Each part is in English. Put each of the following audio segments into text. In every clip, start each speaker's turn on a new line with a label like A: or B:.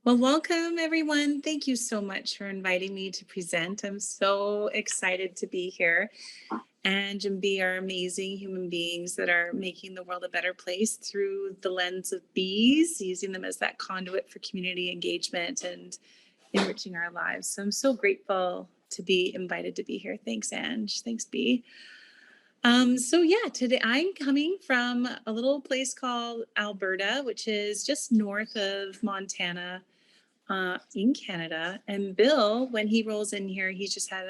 A: Well, welcome everyone. Thank you so much for inviting me to present. I'm so excited to be here. And be are amazing human beings that are making the world a better place through the lens of bees, using them as that conduit for community engagement and enriching our lives. So I'm so grateful to be invited to be here. Thanks, Ange. Thanks, Bee. Today I'm coming from a little place called Alberta, which is just north of Montana, in Canada. And Bill, when he rolls in here, he's just had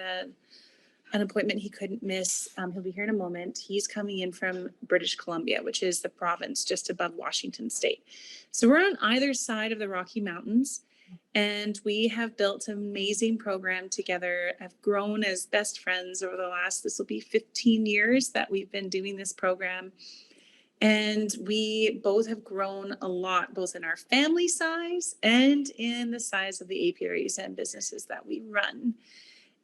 A: an appointment he couldn't miss. He'll be here in a moment. He's coming in from British Columbia, which is the province just above Washington State. So we're on either side of the Rocky Mountains, and we have built an amazing program together. Have grown as best friends over the last, this will be 15 years that we've been doing this program. And we both have grown a lot, both in our family size and in the size of the apiaries and businesses that we run.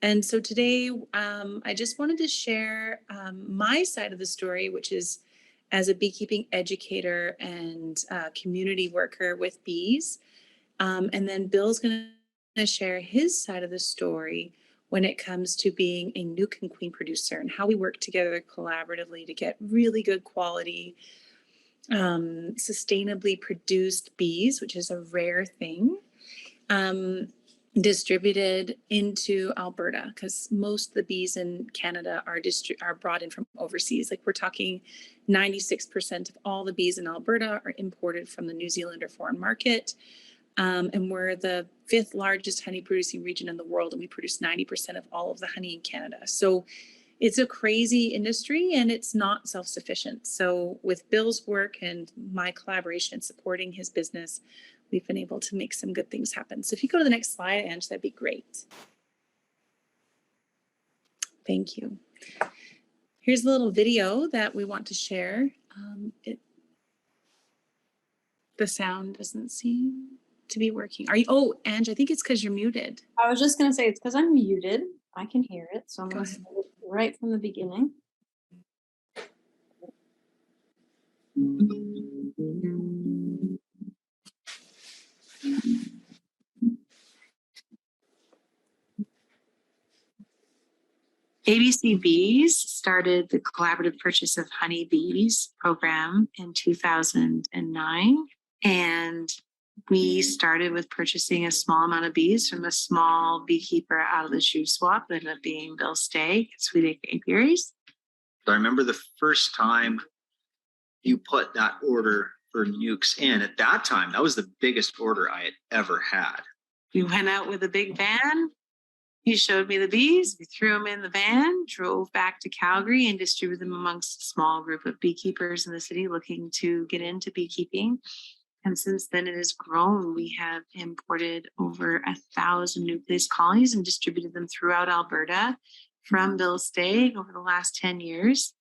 A: And so today, I just wanted to share my side of the story, which is as a beekeeping educator and community worker with bees. And then Bill's going to share his side of the story when it comes to being a nuke and queen producer and how we work together collaboratively to get really good quality, sustainably produced bees, which is a rare thing, distributed into Alberta, because most of the bees in Canada are brought in from overseas. Like we're talking 96% of all the bees in Alberta are imported from the New Zealand or foreign market. And we're the 5th largest honey producing region in the world, and we produce 90% of all of the honey in Canada. So it's a crazy industry and it's not self-sufficient. So with Bill's work and my collaboration in supporting his business, we've been able to make some good things happen. So if you go to the next slide, Ange, that'd be great. Thank you. Here's a little video that we want to share. The sound doesn't seem to be working. Are you? Oh, Ange, I think it's because you're muted.
B: I was just going to say it's because I'm muted. I can hear it, so I'm going to start it right from the beginning.
C: ABC Bees started the Collaborative Purchase of Honey Bees program in 2009. And we started with purchasing a small amount of bees from a small beekeeper out of the shoe swap that ended up being Bill Stagg at Sweet Acre Apiaries.
D: I remember the first time you put that order for nukes in. At that time, that was the biggest order I had ever had.
C: We went out with a big van. He showed me the bees. We threw them in the van, drove back to Calgary, and distributed them amongst a small group of beekeepers in the city looking to get into beekeeping. And since then, it has grown. We have imported over 1,000 nucleus colonies and distributed them throughout Alberta from Bill Stagg over the last 10 years.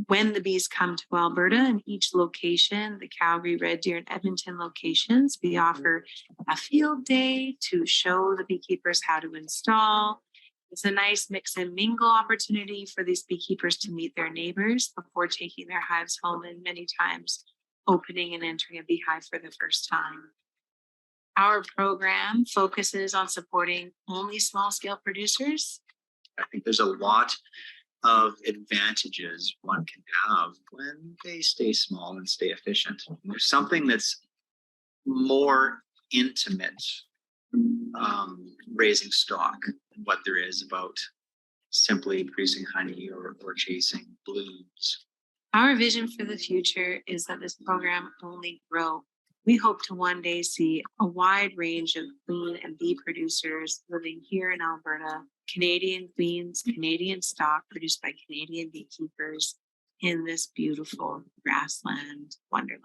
C: When the bees come to Alberta, in each location, the Calgary, Red Deer, and Edmonton locations, we offer a field day to show the beekeepers how to install. It's a nice mix and mingle opportunity for these beekeepers to meet their neighbors before taking their hives home, and many times opening and entering a beehive for the first time. Our program focuses on supporting only small-scale producers.
D: I think there's a lot of advantages one can have when they stay small and stay efficient. There's something that's more intimate raising stock than what there is about simply producing honey or chasing blooms.
C: Our vision for the future is that this program only grow. We hope to one day see a wide range of queen and bee producers living here in Alberta, Canadian queens, Canadian stock produced by Canadian beekeepers in this beautiful grassland wonderland.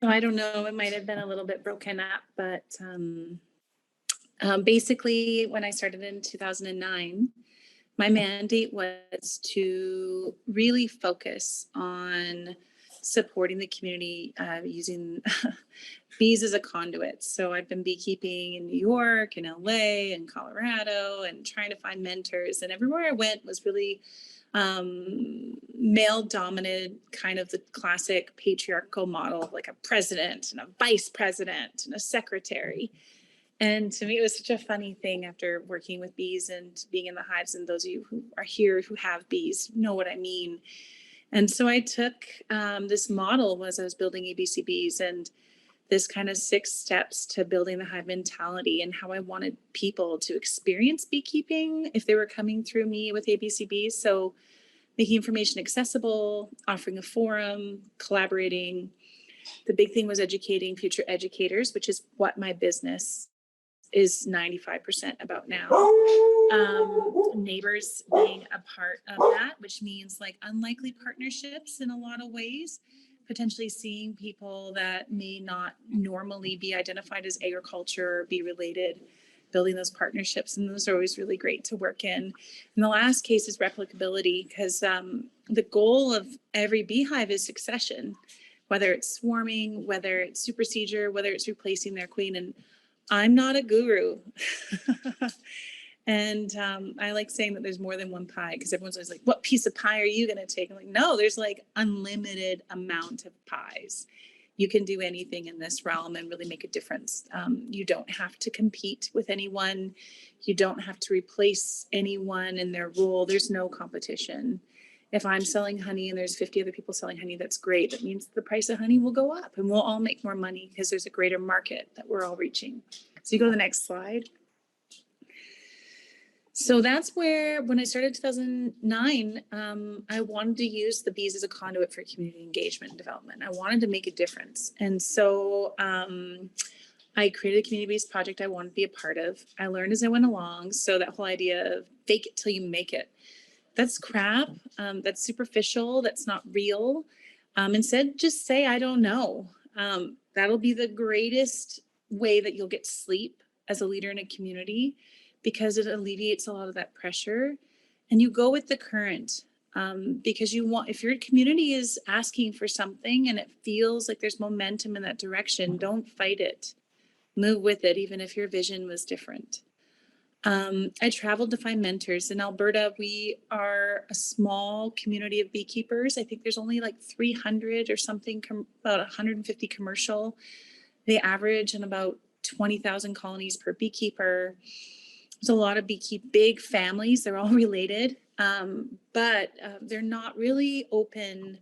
A: So I don't know, it might have been a little bit broken up, but basically when I started in 2009, my mandate was to really focus on supporting the community using bees as a conduit. So I've been beekeeping in New York and LA and Colorado and trying to find mentors. And everywhere I went was really male dominated, kind of the classic patriarchal model of like a president and a vice president and a secretary. And to me, it was such a funny thing after working with bees and being in the hives. And those of you who are here who have bees know what I mean. And so I took this model as I was building ABC Bees and this kind of 6 steps to building the hive mentality and how I wanted people to experience beekeeping if they were coming through me with ABC Bees. So making information accessible, offering a forum, collaborating. The big thing was educating future educators, which is what my business is 95% about now. Neighbors being a part of that, which means like unlikely partnerships in a lot of ways, potentially seeing people that may not normally be identified as agriculture or be related, building those partnerships. And those are always really great to work in. And the last case is replicability, because the goal of every beehive is succession, whether it's swarming, whether it's supersedure, whether it's replacing their queen. And I'm not a guru. And I like saying that there's more than one pie, because everyone's always like, what piece of pie are you going to take? I'm like, no, there's like unlimited amount of pies. You can do anything in this realm and really make a difference. You don't have to compete with anyone. You don't have to replace anyone in their role. There's no competition. If I'm selling honey and there's 50 other people selling honey, that's great. That means the price of honey will go up and we'll all make more money because there's a greater market that we're all reaching. So you go to the next slide. So that's where, when I started 2009, I wanted to use the bees as a conduit for community engagement and development. I wanted to make a difference. And so I created a community-based project I wanted to be a part of. I learned as I went along. So that whole idea of fake it till you make it, that's crap. That's superficial. That's not real. Instead, just say, I don't know. That'll be the greatest way that you'll get sleep as a leader in a community, because it alleviates a lot of that pressure. And you go with the current, because you want, if your community is asking for something and it feels like there's momentum in that direction, don't fight it. Move with it, even if your vision was different. I traveled to find mentors. In Alberta, we are a small community of beekeepers. I think there's only like 300 or something, about 150 commercial. They average in about 20,000 colonies per beekeeper. There's a lot of big families. They're all related, but they're not really open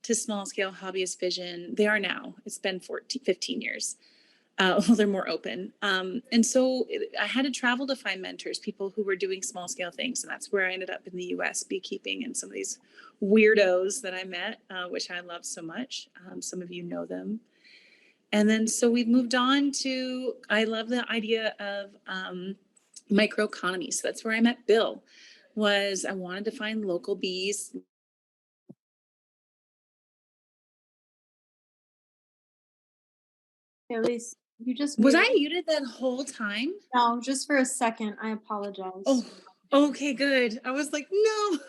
A: to small scale hobbyist vision. They are now. It's been 15 years. Well, they're more open. And so I had to travel to find mentors, people who were doing small scale things. And that's where I ended up in the US, beekeeping, and some of these weirdos that I met, which I love so much. Some of you know them. And then so we've moved on to, I love the idea of microeconomy. So that's where I met Bill. Was I wanted to find local bees.
B: Eliese, you just
A: Was I
B: muted.
A: muted that whole time?
B: No, just for a second. I apologize.
A: Oh, okay, good. I was like, no.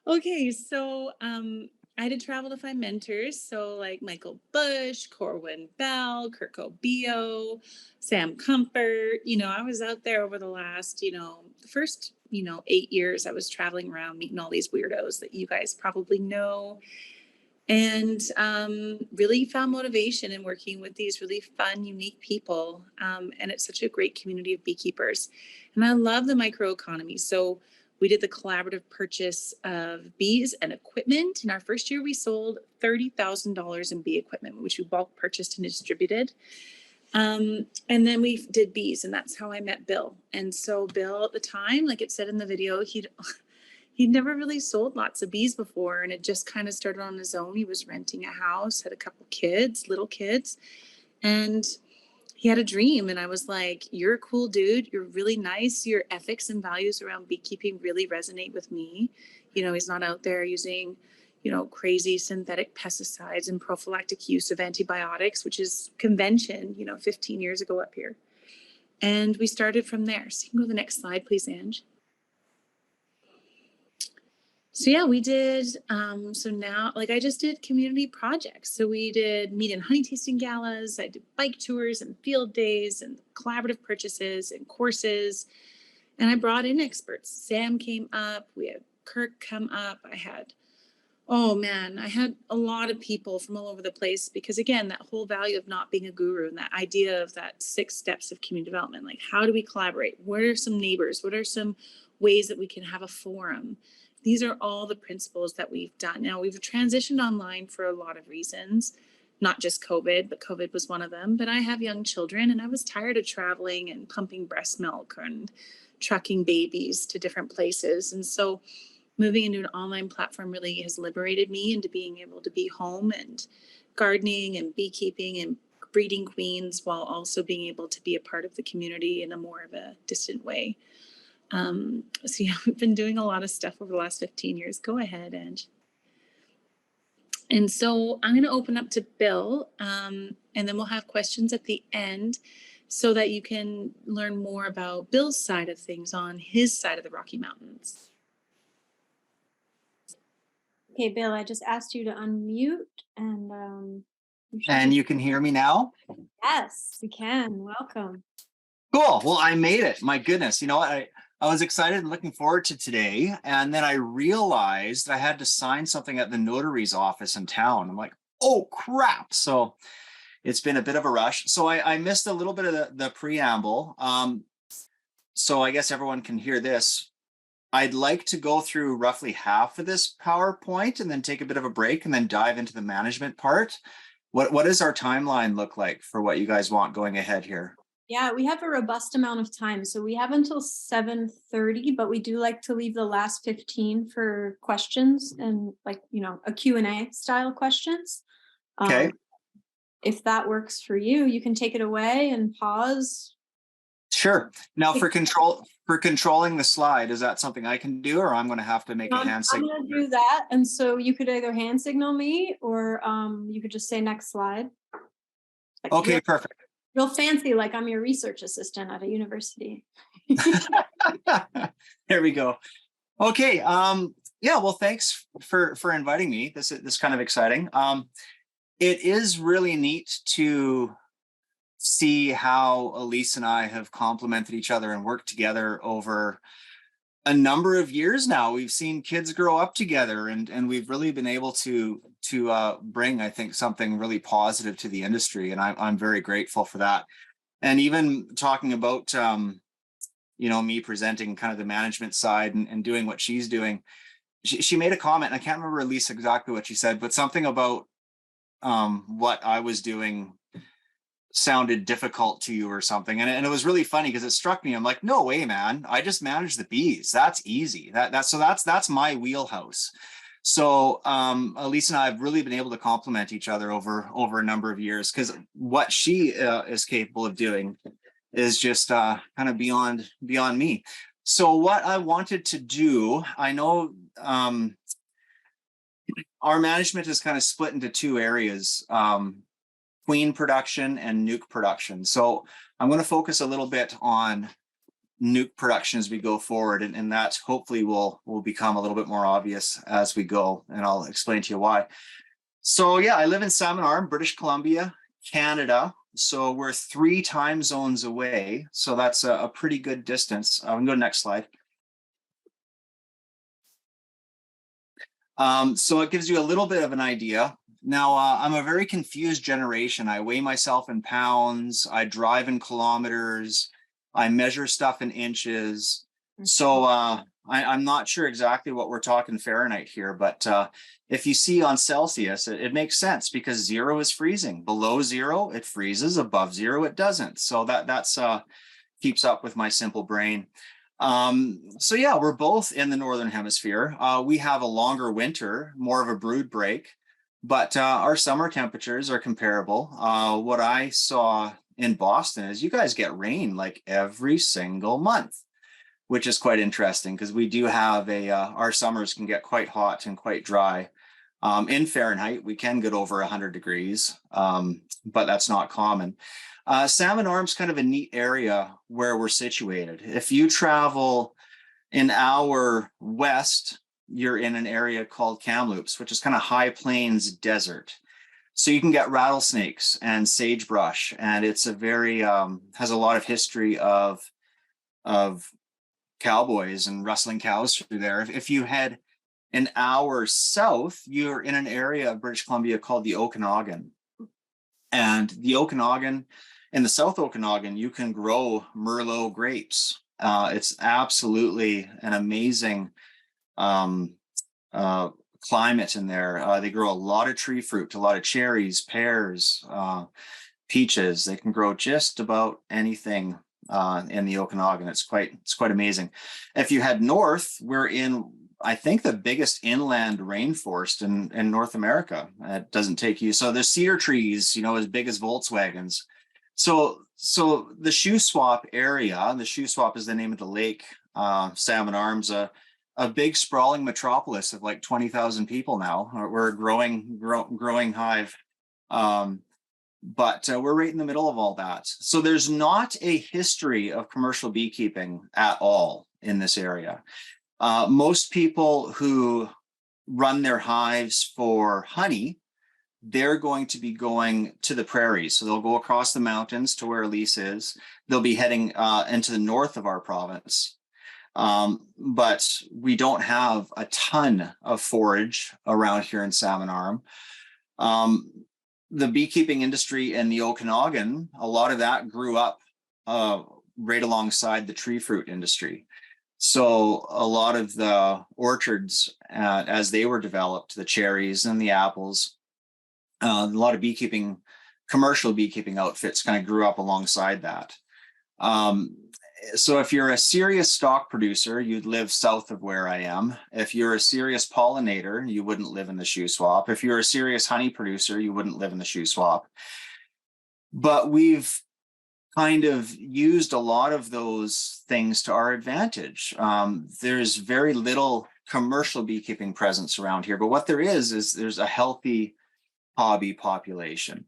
A: Okay, so I had to travel to find mentors. So like Michael Bush, Corwin Bell, Kurt Bio, Sam Comfort. I was out there over the last, the first, 8 years. I was traveling around meeting all these weirdos that you guys probably know. And really found motivation in working with these really fun, unique people. And it's such a great community of beekeepers. And I love the microeconomy. So we did the collaborative purchase of bees and equipment. In our first year, we sold $30,000 in bee equipment, which we bulk purchased and distributed. And then we did bees, and that's how I met Bill. And so Bill at the time, like it said in the video, he'd never really sold lots of bees before, and it just kind of started on his own. He was renting a house, had a couple kids, little kids, and he had a dream. And I was like, you're a cool dude. You're really nice. Your ethics and values around beekeeping really resonate with me. He's not out there using, crazy synthetic pesticides and prophylactic use of antibiotics, which is convention, 15 years ago up here. And we started from there. So you can go to the next slide, please, Ange. So yeah, we did. So now, like I just did community projects. So we did meat and honey tasting galas. I did bike tours and field days and collaborative purchases and courses. And I brought in experts. Sam came up. We had Kirk come up. Oh man, I had a lot of people from all over the place because again, that whole value of not being a guru and that idea of that 6 steps of community development, like how do we collaborate? What are some neighbors? What are some ways that we can have a forum? These are all the principles that we've done. Now we've transitioned online for a lot of reasons, not just COVID, but COVID was one of them. But I have young children and I was tired of traveling and pumping breast milk and trucking babies to different places. And so moving into an online platform really has liberated me into being able to be home and gardening and beekeeping and breeding queens while also being able to be a part of the community in a more of a distant way. So yeah, we've been doing a lot of stuff over the last 15 years. Go ahead, Ange. And so I'm going to open up to Bill, and then we'll have questions at the end so that you can learn more about Bill's side of things on his side of the Rocky Mountains.
B: Okay, Bill, I just asked you to unmute and
E: And you can hear me now?
B: yes, we can. Welcome.
E: Cool. Well, I made it. My goodness. You know what? I was excited and looking forward to today. And then I realized I had to sign something at the notary's office in town. I'm like, oh, crap. So it's been a bit of a rush. So I missed a little bit of the preamble. So I guess everyone can hear this. I'd like to go through roughly half of this PowerPoint and then take a bit of a break and then dive into the management part. What does our timeline look like for what you guys want going ahead here?
B: Yeah, we have a robust amount of time. So we have until 7:30, but we do like to leave the last 15 for questions and like, a Q&A style questions.
E: Okay.
B: If that works for you, you can take it away and pause.
E: Sure. Now for controlling the slide, is that something I can do, or I'm going to have to make a hand
B: I'm
E: signal?
B: going to do that. And so you could either hand signal me or you could just say next slide. Like
E: Okay, perfect.
B: real fancy, like I'm your research assistant at a university.
E: There we go. Okay. Yeah, well, thanks for inviting me. This is kind of exciting. It is really neat to see how Eliese and I have complemented each other and worked together over a number of years now. We've seen kids grow up together and we've really been able to bring, I think, something really positive to the industry. And I'm very grateful for that. And even talking about, me presenting kind of the management side and doing what she's doing, she made a comment, and I can't remember Eliese exactly what she said, but something about what I was doing sounded difficult to you or something. And it was really funny because it struck me. I'm like, no way, man. I just manage the bees. That's easy. That's my wheelhouse. So Eliese and I have really been able to complement each other over a number of years, because what she is capable of doing is just kind of beyond me. So what I wanted to do, I know our management is kind of split into 2 areas. Queen production and nuke production. So I'm going to focus a little bit on nuke production as we go forward, and that hopefully will become a little bit more obvious as we go, and I'll explain to you why. So yeah, I live in Salmon Arm, British Columbia, Canada. So we're 3 time zones away. So that's a pretty good distance. We can go to the next slide. So it gives you a little bit of an idea. Now, I'm a very confused generation. I weigh myself in pounds. I drive in kilometers. I measure stuff in inches. So I'm not sure exactly what we're talking Fahrenheit here, but if you see on Celsius, it makes sense because 0 is freezing. Below 0, it freezes. Above 0, it doesn't. So that's keeps up with my simple brain. So yeah, we're both in the Northern Hemisphere. We have a longer winter, more of a brood break, but our summer temperatures are comparable. What I saw in Boston is you guys get rain like every single month, which is quite interesting because we do have our summers can get quite hot and quite dry. In Fahrenheit, we can get over 100 degrees, but that's not common. Salmon Arm's kind of a neat area where we're situated. If you travel an hour west, you're in an area called Kamloops, which is kind of high plains desert. So you can get rattlesnakes and sagebrush, and it's a very has a lot of history of cowboys and rustling cows through there. If you head an hour south, you're in an area of British Columbia called the Okanagan. And the Okanagan, in the South Okanagan, you can grow Merlot grapes. It's absolutely an amazing climate in there. They grow a lot of tree fruit, a lot of cherries, pears, peaches. They can grow just about anything in the Okanagan. It's quite amazing. If you head north, we're in, I think, the biggest inland rainforest in North America. It doesn't take you. So there's cedar trees, as big as Volkswagens. So the Shuswap area, the Shuswap is the name of the lake, Salmon Arms, a big sprawling metropolis of like 20,000 people now. We're a growing hive. But we're right in the middle of all that. So there's not a history of commercial beekeeping at all in this area. Most people who run their hives for honey, they're going to be going to the prairies. So they'll go across the mountains to where Eliese is. They'll be heading into the north of our province. But we don't have a ton of forage around here in Salmon Arm. The beekeeping industry in the Okanagan, a lot of that grew up right alongside the tree fruit industry. So a lot of the orchards, as they were developed, the cherries and the apples, a lot of commercial beekeeping outfits kind of grew up alongside that. So if you're a serious stock producer, you'd live south of where I am. If you're a serious pollinator, you wouldn't live in the Shuswap. If you're a serious honey producer, you wouldn't live in the Shuswap. But we've kind of used a lot of those things to our advantage. There's very little commercial beekeeping presence around here, but what there is there's a healthy hobby population.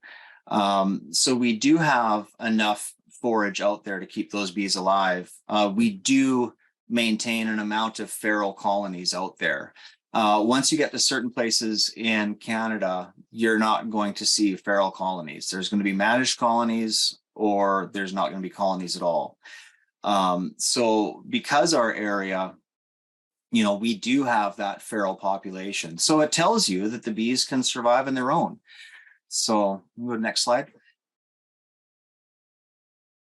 E: So we do have enough forage out there to keep those bees alive. We do maintain an amount of feral colonies out there. Once you get to certain places in Canada, you're not going to see feral colonies. There's going to be managed colonies, or there's not going to be colonies at all. So because our area, we do have that feral population. So it tells you that the bees can survive on their own. So we'll go to the next slide.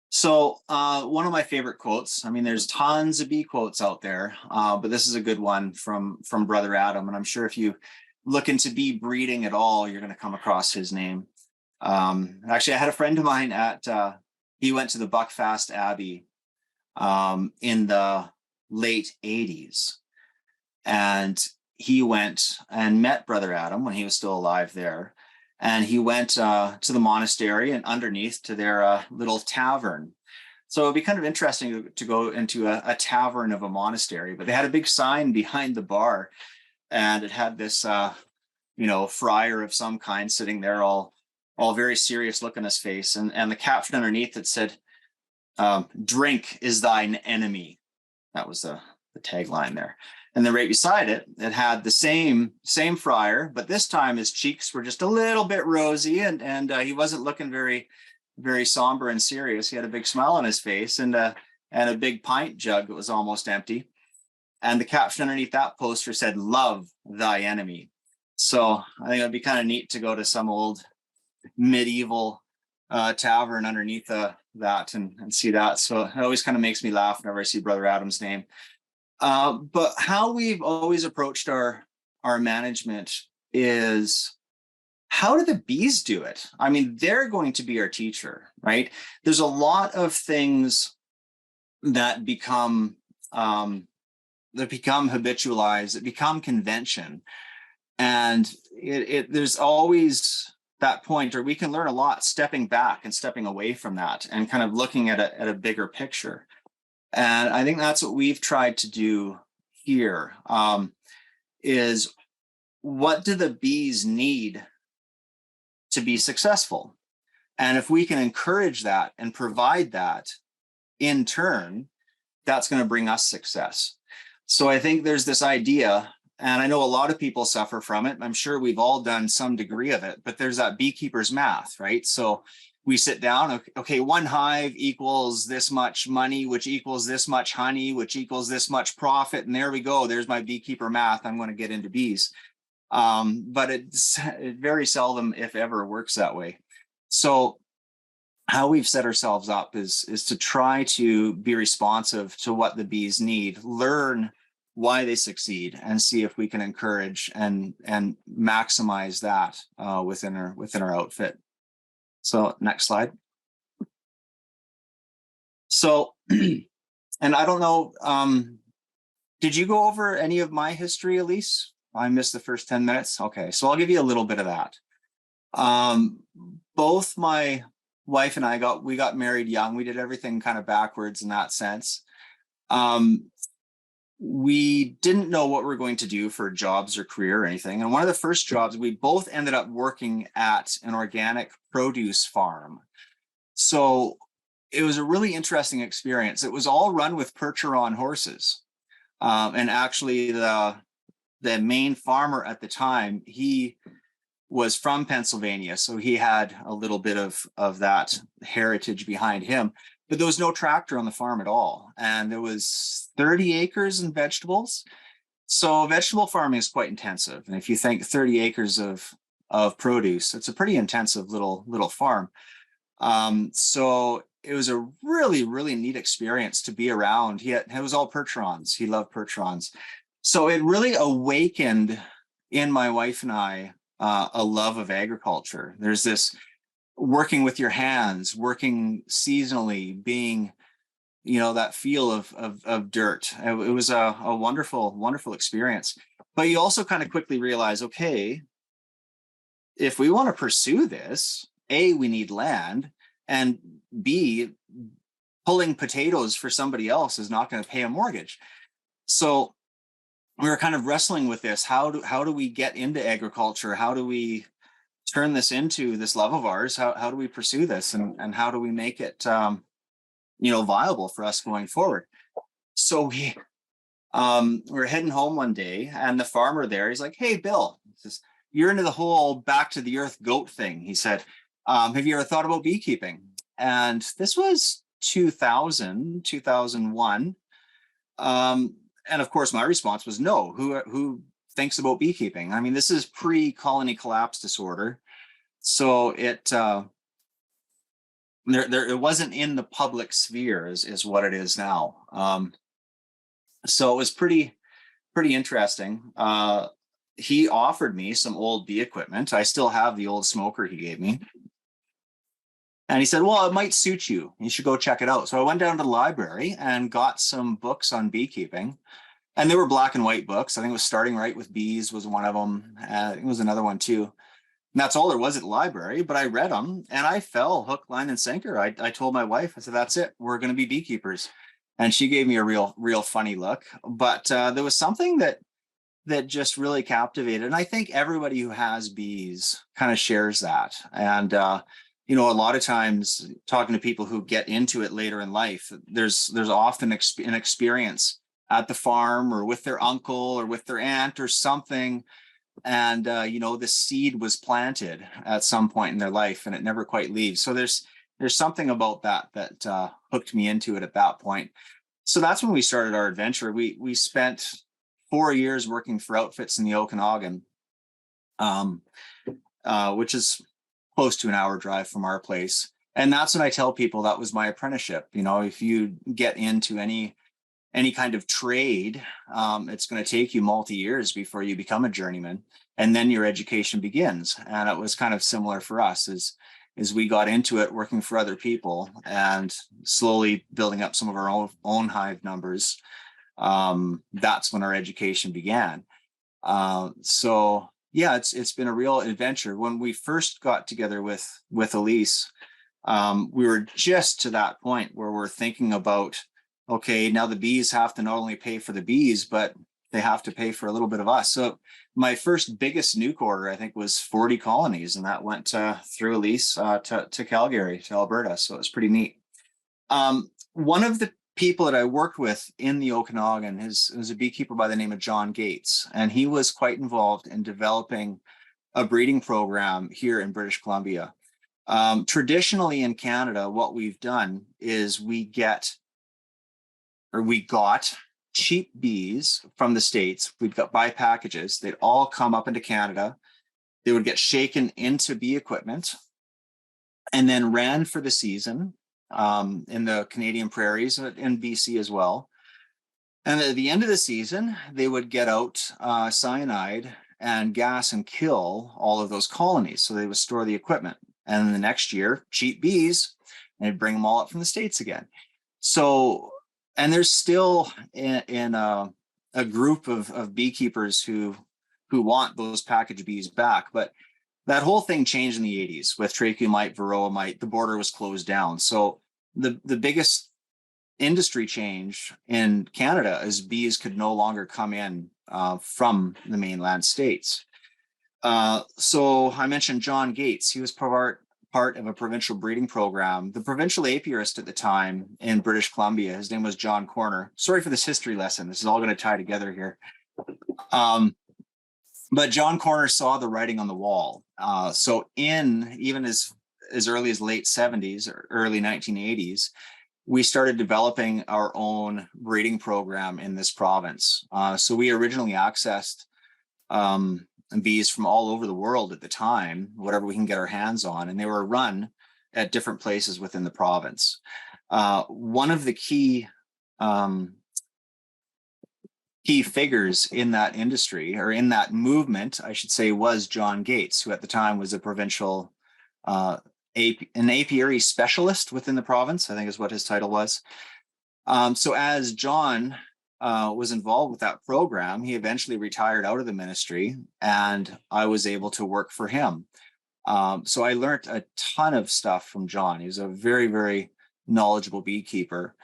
E: So one of my favorite quotes, there's tons of bee quotes out there, but this is a good one from Brother Adam. And I'm sure if you look into bee breeding at all, you're going to come across his name. Actually, I had a friend of mine he went to the Buckfast Abbey in the late 80s. And he went and met Brother Adam when he was still alive there. And he went to the monastery and underneath to their little tavern. So it'd be kind of interesting to go into a tavern of a monastery, but they had a big sign behind the bar, and it had this, friar of some kind sitting there, all very serious look on his face. And the caption underneath it said, "Drink is thine enemy." That was the tagline there. And then right beside it, it had the same friar, but this time his cheeks were just a little bit rosy, and he wasn't looking very, very somber and serious. He had a big smile on his face and a big pint jug that was almost empty. And the caption underneath that poster said, "Love thy enemy." So I think it'd be kind of neat to go to some old medieval tavern underneath that and see that. So it always kind of makes me laugh whenever I see Brother Adam's name. But how we've always approached our management is, how do the bees do it? They're going to be our teacher, right? There's a lot of things that become habitualized, that become convention. And there's always that point where we can learn a lot stepping back and stepping away from that and kind of looking at a bigger picture. And I think that's what we've tried to do here, is what do the bees need to be successful? And if we can encourage that and provide that in turn, that's going to bring us success. So I think there's this idea And I know a lot of people suffer from it. I'm sure we've all done some degree of it, but there's that beekeeper's math, right? So we sit down, okay, one hive equals this much money, which equals this much honey, which equals this much profit. And there we go. There's my beekeeper math. I'm going to get into bees. But it very seldom, if ever, works that way. So how we've set ourselves up is to try to be responsive to what the bees need, learn why they succeed, and see if we can encourage and maximize that within our outfit. So next slide. So, and I don't know, did you go over any of my history, Eliese? I missed the first 10 minutes. Okay, so I'll give you a little bit of that. Both my wife and I got married young. We did everything kind of backwards in that sense. We didn't know what we were going to do for jobs or career or anything. And one of the first jobs, we both ended up working at an organic produce farm. So it was a really interesting experience. It was all run with Percheron horses. And actually the main farmer at the time, he was from Pennsylvania. So he had a little bit of that heritage behind him, but there was no tractor on the farm at all. And there was 30 acres in vegetables. So vegetable farming is quite intensive. And if you think 30 acres of produce, it's a pretty intensive little farm. So it was a really, really neat experience to be around. It was all Percherons. He loved Percherons. So it really awakened in my wife and I a love of agriculture. There's this working with your hands, working seasonally, being, that feel of dirt. It was a wonderful, wonderful experience. But you also kind of quickly realize, okay, if we want to pursue this, A, we need land, and B, pulling potatoes for somebody else is not going to pay a mortgage. So we were kind of wrestling with this. How do we get into agriculture? How do we turn this into this love of ours? How do we pursue this, and how do we make it viable for us going forward? So we're heading home one day, and the farmer there, he's like, "Hey, Bill, you're into the whole back to the earth goat thing." He said, "Have you ever thought about beekeeping?" And this was 2001. And of course, my response was no. Who thinks about beekeeping? I mean, this is pre-colony collapse disorder, so it wasn't in the public sphere is what it is now. So it was pretty interesting. He offered me some old bee equipment. I still have the old smoker he gave me. And he said, "Well, it might suit you. You should go check it out." So I went down to the library and got some books on beekeeping. And they were black and white books. I think it was Starting Right with Bees was one of them. It was another one too. And that's all there was at the library. But I read them and I fell hook, line, and sinker. I told my wife, I said, "That's it. We're going to be beekeepers." And she gave me a real funny look. But there was something that just really captivated. And I think everybody who has bees kind of shares that. And a lot of times talking to people who get into it later in life, there's often an experience at the farm or with their uncle or with their aunt or something. And, the seed was planted at some point in their life and it never quite leaves. So there's something about that hooked me into it at that point. So that's when we started our adventure. We spent 4 years working for outfits in the Okanagan, which is close to an hour drive from our place. And that's when I tell people that was my apprenticeship. If you get into any kind of trade, it's going to take you multi-years before you become a journeyman, and then your education begins. And it was kind of similar for us as we got into it working for other people and slowly building up some of our own hive numbers. That's when our education began. So yeah, it's been a real adventure. When we first got together with Eliese, we were just to that point where we're thinking about, okay, now the bees have to not only pay for the bees, but they have to pay for a little bit of us. So my first biggest nuke order, I think, was 40 colonies, and that went through Eliese to Calgary, to Alberta. So it was pretty neat. One of the people that I worked with in the Okanagan was a beekeeper by the name of John Gates, and he was quite involved in developing a breeding program here in British Columbia. Traditionally in Canada, what we've done is we got cheap bees from the States. We'd got buy packages. They'd all come up into Canada. They would get shaken into bee equipment and then ran for the season in the Canadian prairies and in BC as well. And at the end of the season, they would get out cyanide and gas and kill all of those colonies. So they would store the equipment. And the next year, cheap bees, and they'd bring them all up from the States again. So, and there's still in a group of beekeepers who want those package bees back. But that whole thing changed in the 80s with tracheomite, varroa mite. The border was closed down. So the biggest industry change in Canada is bees could no longer come in from the mainland states. So I mentioned John Gates. He was part of a provincial breeding program. The provincial apiarist at the time in British Columbia, his name was John Corner. Sorry for this history lesson. This is all going to tie together here. But John Corner saw the writing on the wall. So even as early as late 70s or early 1980s, we started developing our own breeding program in this province. So we originally accessed bees from all over the world at the time, whatever we can get our hands on, and they were run at different places within the province. One of the key figures in that industry, or in that movement, I should say, was John Gates, who at the time was a provincial an apiary specialist within the province, I think is what his title was. So as John was involved with that program, he eventually retired out of the ministry, and I was able to work for him. So I learned a ton of stuff from John. He was a very, very knowledgeable beekeeper.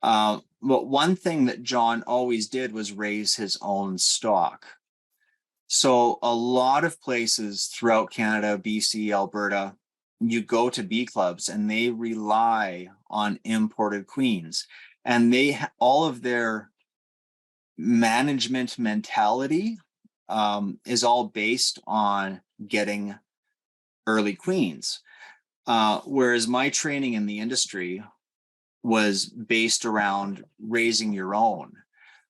E: But one thing that John always did was raise his own stock. So a lot of places throughout Canada, BC, Alberta, you go to bee clubs and they rely on imported queens, and all of their management mentality is all based on getting early queens. Whereas my training in the industry was based around raising your own.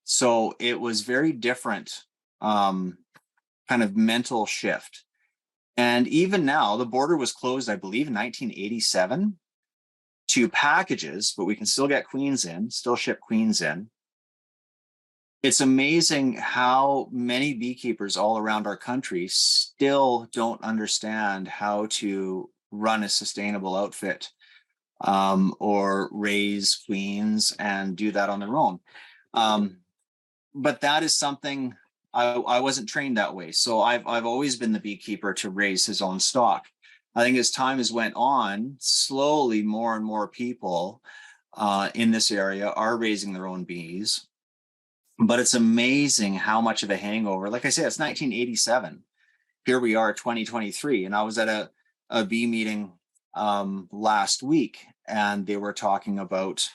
E: So it was very different kind of mental shift. And even now, the border was closed, I believe, in 1987 to packages, but we can still get queens in, still ship queens in. It's amazing how many beekeepers all around our country still don't understand how to run a sustainable outfit or raise queens and do that on their own. But that is something I wasn't trained that way. So I've always been the beekeeper to raise his own stock. I think as time has went on, slowly more and more people in this area are raising their own bees. But it's amazing how much of a hangover, like I said, it's 1987. Here we are, 2023. And I was at a bee meeting last week, and they were talking about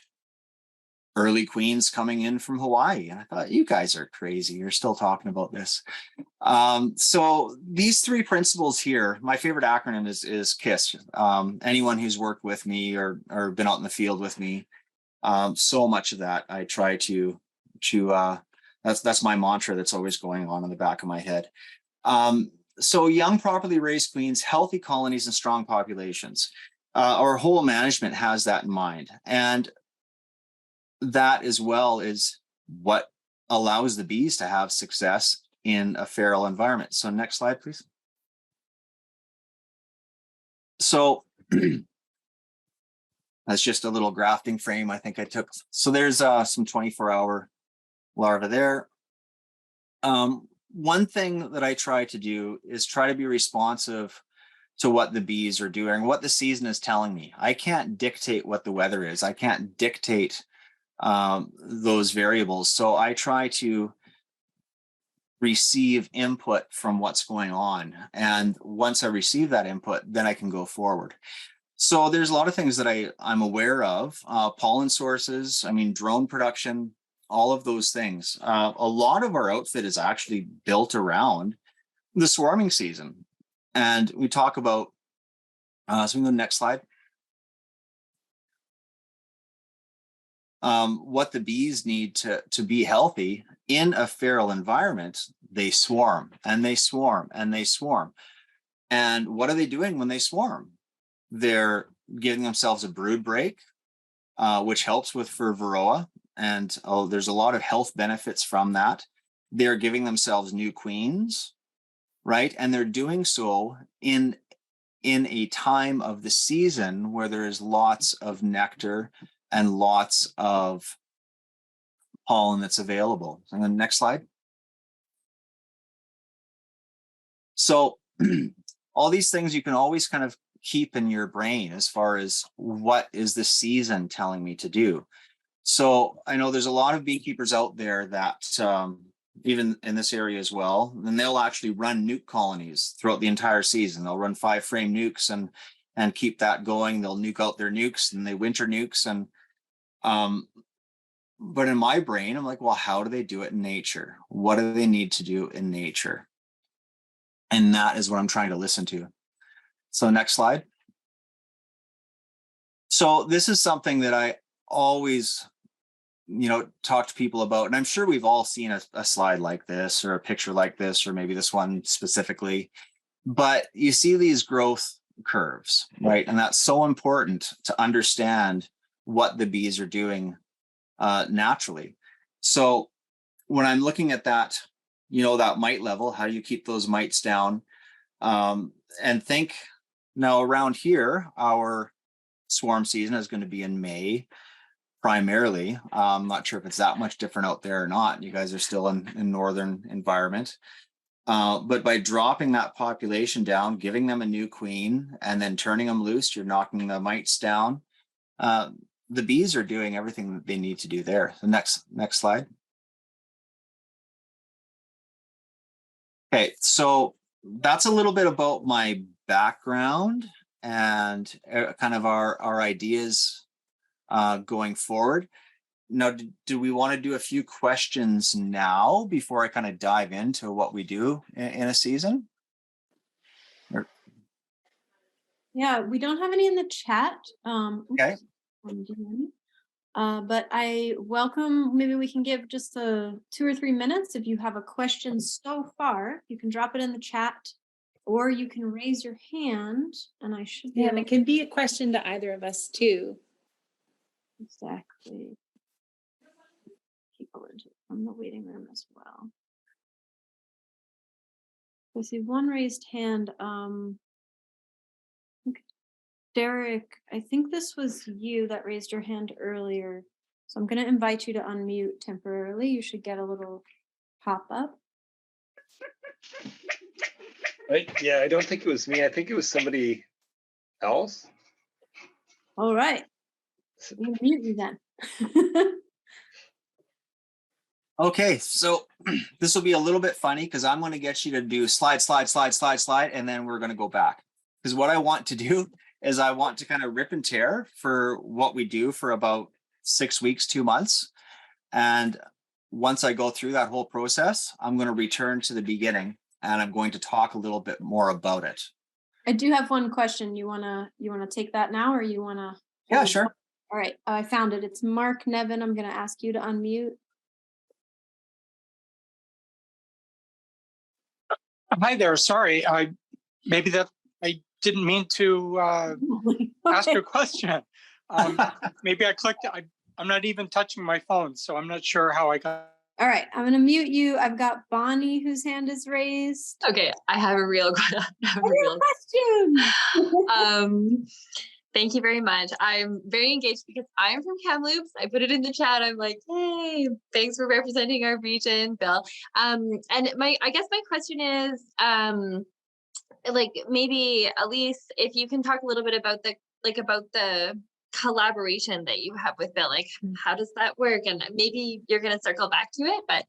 E: early queens coming in from Hawaii. And I thought, you guys are crazy. You're still talking about this. So these three principles here, my favorite acronym is KISS. Anyone who's worked with me or been out in the field with me, so much of that I try to that's my mantra that's always going on in the back of my head. So young, properly raised queens, healthy colonies, and strong populations. Our whole management has that in mind. And that as well is what allows the bees to have success in a feral environment. So next slide, please. So that's just a little grafting frame I think I took. So there's some 24-hour larvae there. One thing that I try to do is try to be responsive to what the bees are doing, what the season is telling me. I can't dictate what the weather is. I can't dictate those variables. So I try to receive input from what's going on. And once I receive that input, then I can go forward. So there's a lot of things that I'm aware of, pollen sources, I mean, drone production, all of those things. A lot of our outfit is actually built around the swarming season. And we talk about, so we can go to the next slide. What the bees need to be healthy in a feral environment, they swarm and they swarm and they swarm. And what are they doing when they swarm? They're giving themselves a brood break, which helps with for varroa. And there's a lot of health benefits from that. They're giving themselves new queens, right? And they're doing so in a time of the season where there is lots of nectar and lots of pollen that's available. And then next slide. So all these things you can always kind of keep in your brain as far as what is the season telling me to do. So I know there's a lot of beekeepers out there that even in this area as well, and they'll actually run nuke colonies throughout the entire season. They'll run 5-frame nukes and keep that going. They'll nuke out their nukes and they winter nukes. And but in my brain, I'm like, well, how do they do it in nature? What do they need to do in nature? And that is what I'm trying to listen to. So next slide. So this is something that I always, talk to people about, and I'm sure we've all seen a slide like this or a picture like this, or maybe this one specifically, but you see these growth curves, right? And that's so important to understand what the bees are doing naturally. So when I'm looking at that, that mite level, how do you keep those mites down? And think now around here, our swarm season is going to be in May primarily. I'm not sure if it's that much different out there or not. You guys are still in northern environment. But by dropping that population down, giving them a new queen, and then turning them loose, you're knocking the mites down. The bees are doing everything that they need to do there. The next slide. Okay, so that's a little bit about my background and kind of our ideas going forward. Now, do we want to do a few questions now before I kind of dive into what we do in a season?
B: Yeah, we don't have any in the chat.
E: Okay.
B: But I welcome, maybe we can give just 2 or 3 minutes. If you have a question so far, you can drop it in the chat, or you can raise your hand and I should be
A: Yeah, and
B: able
A: it can be a question to either of us too.
B: Exactly. People from the waiting room as well. I see one raised hand. Okay. Derek, I think this was you that raised your hand earlier. So I'm going to invite you to unmute temporarily. You should get a little pop up.
F: Yeah, I don't think it was me. I think it was somebody else.
B: All right. We'll mute you then.
E: Okay, so this will be a little bit funny because I'm going to get you to do slide, and then we're going to go back. Because what I want to do is I want to kind of rip and tear for what we do for about 6 weeks, 2 months. And once I go through that whole process, I'm going to return to the beginning and I'm going to talk a little bit more about it.
B: I do have one question. You wanna take that now, or you wanna?
E: Yeah, sure.
B: All right, I found it. It's Mark Nevin. I'm gonna ask you to unmute.
G: Hi there. Sorry, I didn't mean to ask
B: Okay.
G: a question. Maybe I clicked. I'm not even touching my phone, so I'm not sure how I got.
B: All right, I'm gonna mute you. I've got Bonnie whose hand is raised.
H: Okay, I have a real question. Thank you very much. I'm very engaged because I'm from Kamloops. I put it in the chat. I'm like, hey, thanks for representing our region, Bill. And I guess my question is, like maybe Eliese, if you can talk a little bit about the collaboration that you have with Bill, like how does that work? And maybe you're going to circle back to it, but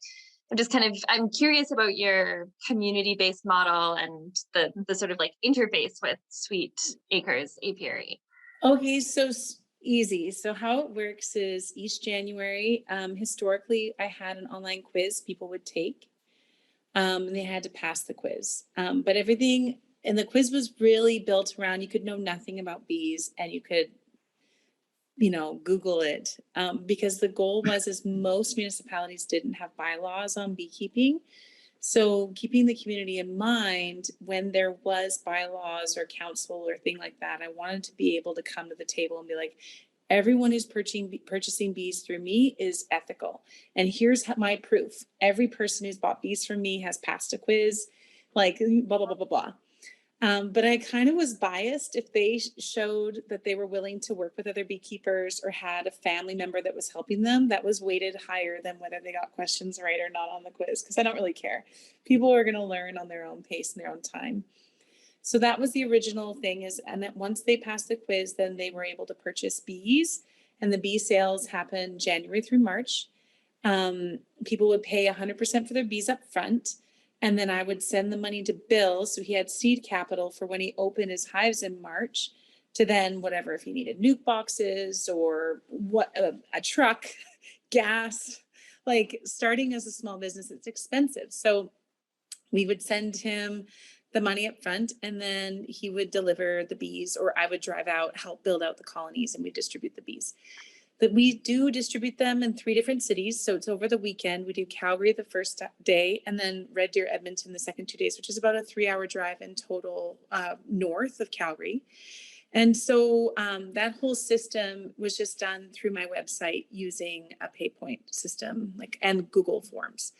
H: I'm curious about your community-based model and the sort of like interface with Sweet Acres Apiary.
A: Okay, so easy. So how it works is each January, historically, I had an online quiz people would take. And they had to pass the quiz. But everything, and the quiz was really built around, you could know nothing about bees and you could, Google it. Because the goal was is most municipalities didn't have bylaws on beekeeping. So keeping the community in mind when there was bylaws or council or thing like that, I wanted to be able to come to the table and be like, everyone who's purchasing bees through me is ethical. And here's my proof. Every person who's bought bees from me has passed a quiz, like blah, blah, blah, blah, blah. But I kind of was biased if they showed that they were willing to work with other beekeepers or had a family member that was helping them, that was weighted higher than whether they got questions right or not on the quiz, because I don't really care. People are going to learn on their own pace and their own time. So that was the original thing is, and that once they passed the quiz, then they were able to purchase bees, and the bee sales happened January through March. People would pay 100% for their bees up front. And then I would send the money to Bill. So he had seed capital for when he opened his hives in March to then whatever, if he needed nuke boxes or what, a truck, gas, like starting as a small business, it's expensive. So we would send him the money up front and then he would deliver the bees, or I would drive out, help build out the colonies, and we distribute the bees. That we do distribute them in 3 different cities. So it's over the weekend. We do Calgary the first day and then Red Deer, Edmonton the second 2 days, which is about a 3-hour drive in total north of Calgary. And so that whole system was just done through my website using a PayPoint system, and Google Forms.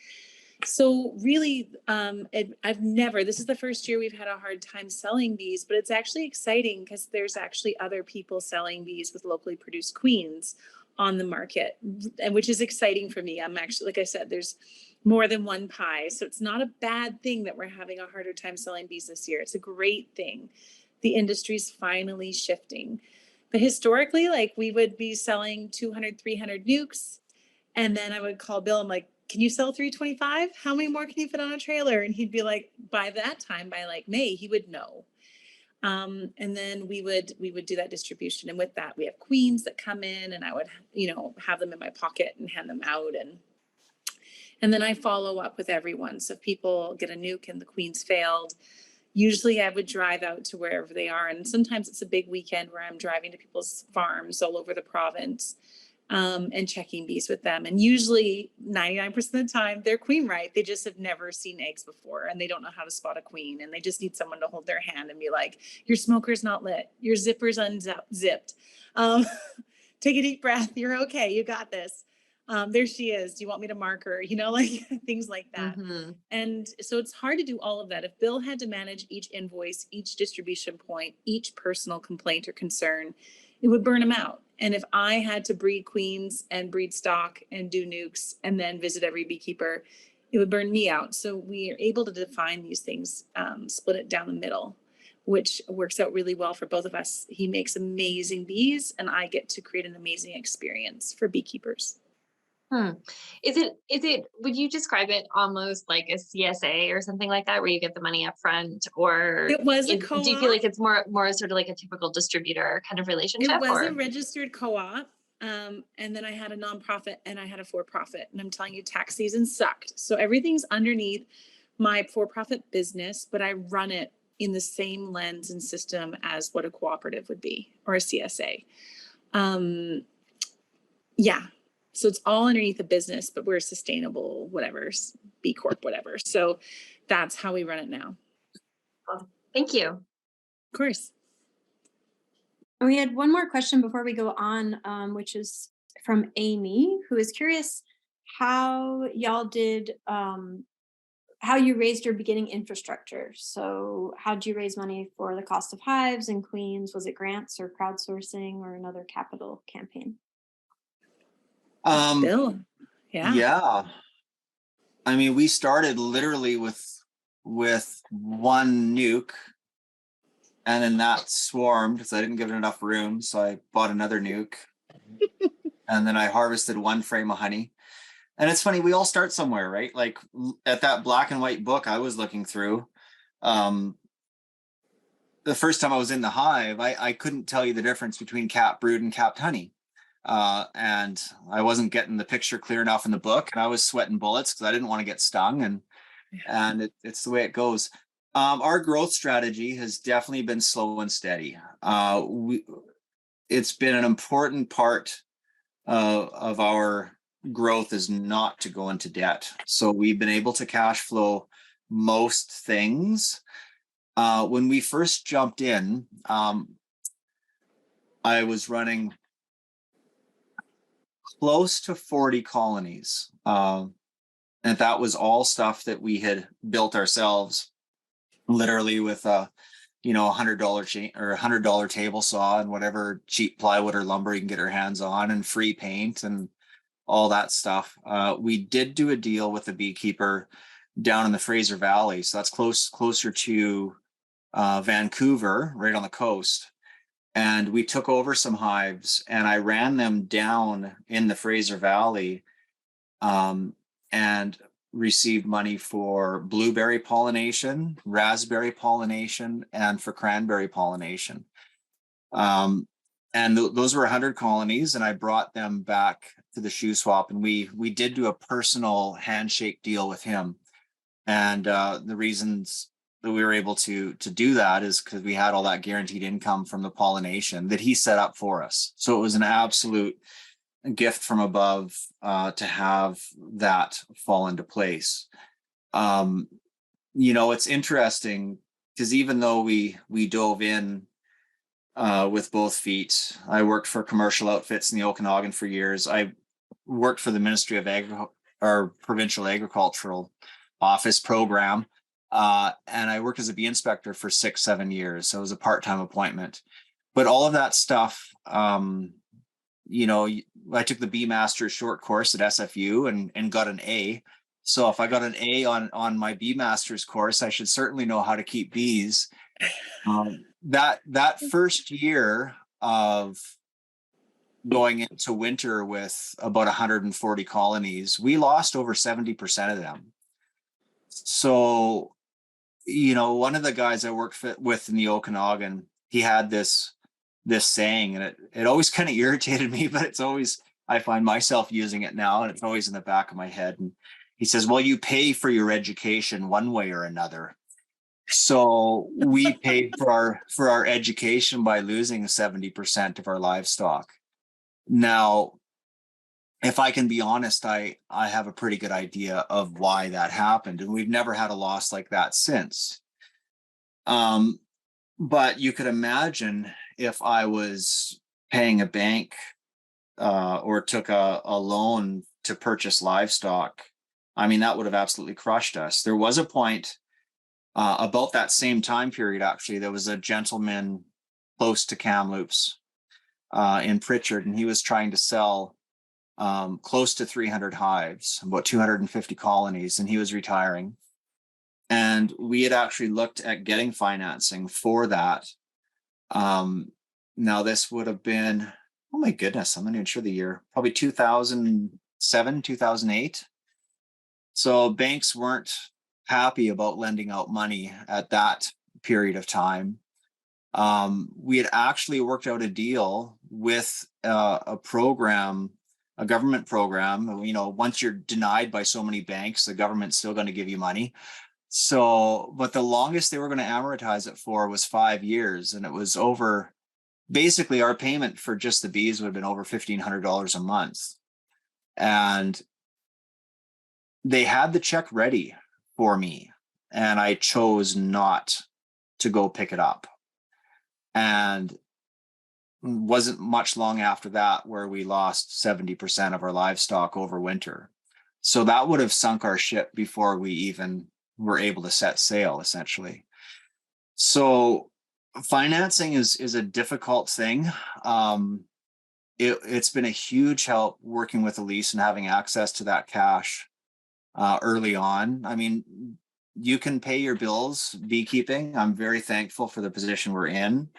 A: So really, this is the first year we've had a hard time selling bees, but it's actually exciting because there's actually other people selling bees with locally produced queens on the market, and which is exciting for me. I'm actually, like I said, there's more than one pie. So it's not a bad thing that we're having a harder time selling bees this year. It's a great thing. The industry's finally shifting. But historically, like we would be selling 200, 300 nukes. And then I would call Bill. I'm like, can you sell 325? How many more can you fit on a trailer? And he'd be like, by that time, by like May, he would know. And then we would do that distribution. And with that, we have queens that come in, and I would, have them in my pocket and hand them out. And then I follow up with everyone. So if people get a nuke and the queens failed, usually I would drive out to wherever they are. And sometimes it's a big weekend where I'm driving to people's farms all over the province. And checking bees with them. And usually 99% of the time they're queen right. They just have never seen eggs before and they don't know how to spot a queen. And they just need someone to hold their hand and be like, your smoker's not lit. Your zipper's unzipped. Take a deep breath. You're okay. You got this. There she is. Do you want me to mark her? Like things like that.
H: Mm-hmm.
A: And so it's hard to do all of that. If Bill had to manage each invoice, each distribution point, each personal complaint or concern, it would burn him out. And if I had to breed queens and breed stock and do nukes and then visit every beekeeper, it would burn me out. So we are able to define these things, split it down the middle, which works out really well for both of us. He makes amazing bees and I get to create an amazing experience for beekeepers.
H: Is it, would you describe it almost like a CSA or something like that, where you get the money up front, or
A: It was a
H: do
A: co-op.
H: you feel like it's more sort of like a typical distributor kind of relationship?
A: It was
H: or?
A: a registered co-op. And then I had a nonprofit and I had a for-profit, and I'm telling you, tax season sucked. So everything's underneath my for-profit business, but I run it in the same lens and system as what a cooperative would be, or a CSA. Yeah. So it's all underneath the business, but we're sustainable, whatever, B Corp, whatever. So that's how we run it now.
H: Well, thank you.
A: Of course.
B: We had one more question before we go on, which is from Amy, who is curious how y'all did, how you raised your beginning infrastructure. So how did you raise money for the cost of hives and queens? Was it grants or crowdsourcing or another capital campaign?
A: Bill.
E: Yeah. I mean, we started literally with one nuke, and then that swarmed because I didn't give it enough room. So I bought another nuke and then I harvested one frame of honey. And it's funny, we all start somewhere, right? Like at that black and white book I was looking through, the first time I was in the hive, I couldn't tell you the difference between capped brood and capped honey. And I wasn't getting the picture clear enough in the book, and I was sweating bullets because I didn't want to get stung, and it's the way it goes. Our growth strategy has definitely been slow and steady. It's been an important part of our growth is not to go into debt. So we've been able to cash flow most things. When we first jumped in, I was running close to 40 colonies. And that was all stuff that we had built ourselves, literally with a $100 chain or $100 table saw and whatever cheap plywood or lumber you can get our hands on, and free paint and all that stuff. We did do a deal with a beekeeper down in the Fraser Valley, so that's closer to Vancouver, right on the coast. And we took over some hives, and I ran them down in the Fraser Valley, and received money for blueberry pollination, raspberry pollination, and for cranberry pollination. And those were 100 colonies, and I brought them back to the shoe swap, and we did do a personal handshake deal with him. And the reasons that we were able to do that is because we had all that guaranteed income from the pollination that he set up for us. So it was an absolute gift from above to have that fall into place. It's interesting because even though we dove in with both feet, I worked for commercial outfits in the Okanagan for years. I worked for the Ministry of our Provincial Agricultural Office program. And I worked as a bee inspector for 6-7 years. So it was a part-time appointment. But all of that stuff, I took the Bee Master short course at SFU and got an A. So if I got an A on my Bee Master's course, I should certainly know how to keep bees. That first year of going into winter with about 140 colonies, we lost over 70% of them. So, one of the guys I worked with in the Okanagan, he had this saying, and it always kind of irritated me, but it's always, I find myself using it now, and it's always in the back of my head. And he says, well, you pay for your education one way or another. So we paid for our education by losing 70% of our livestock. Now, if I can be honest, I have a pretty good idea of why that happened, and we've never had a loss like that since. But you could imagine if I was paying a bank or took a loan to purchase livestock, that would have absolutely crushed us. There was a point about that same time period, actually, there was a gentleman close to Kamloops in Pritchard, and he was trying to sell close to 300 hives, about 250 colonies, and he was retiring. And we had actually looked at getting financing for that. Now this would have been, oh my goodness, I'm not even sure the year, probably 2007, 2008. So banks weren't happy about lending out money at that period of time. We had actually worked out a deal with a program, a government program. Once you're denied by so many banks, the government's still going to give you money. So, but the longest they were going to amortize it for was 5 years. And it was over, basically our payment for just the bees would have been over $1,500 a month. And they had the check ready for me, and I chose not to go pick it up. And wasn't much long after that where we lost 70% of our livestock over winter. So that would have sunk our ship before we even were able to set sail, essentially. So financing is a difficult thing. It's been a huge help working with Eliese and having access to that cash early on. You can pay your bills beekeeping. I'm very thankful for the position we're in,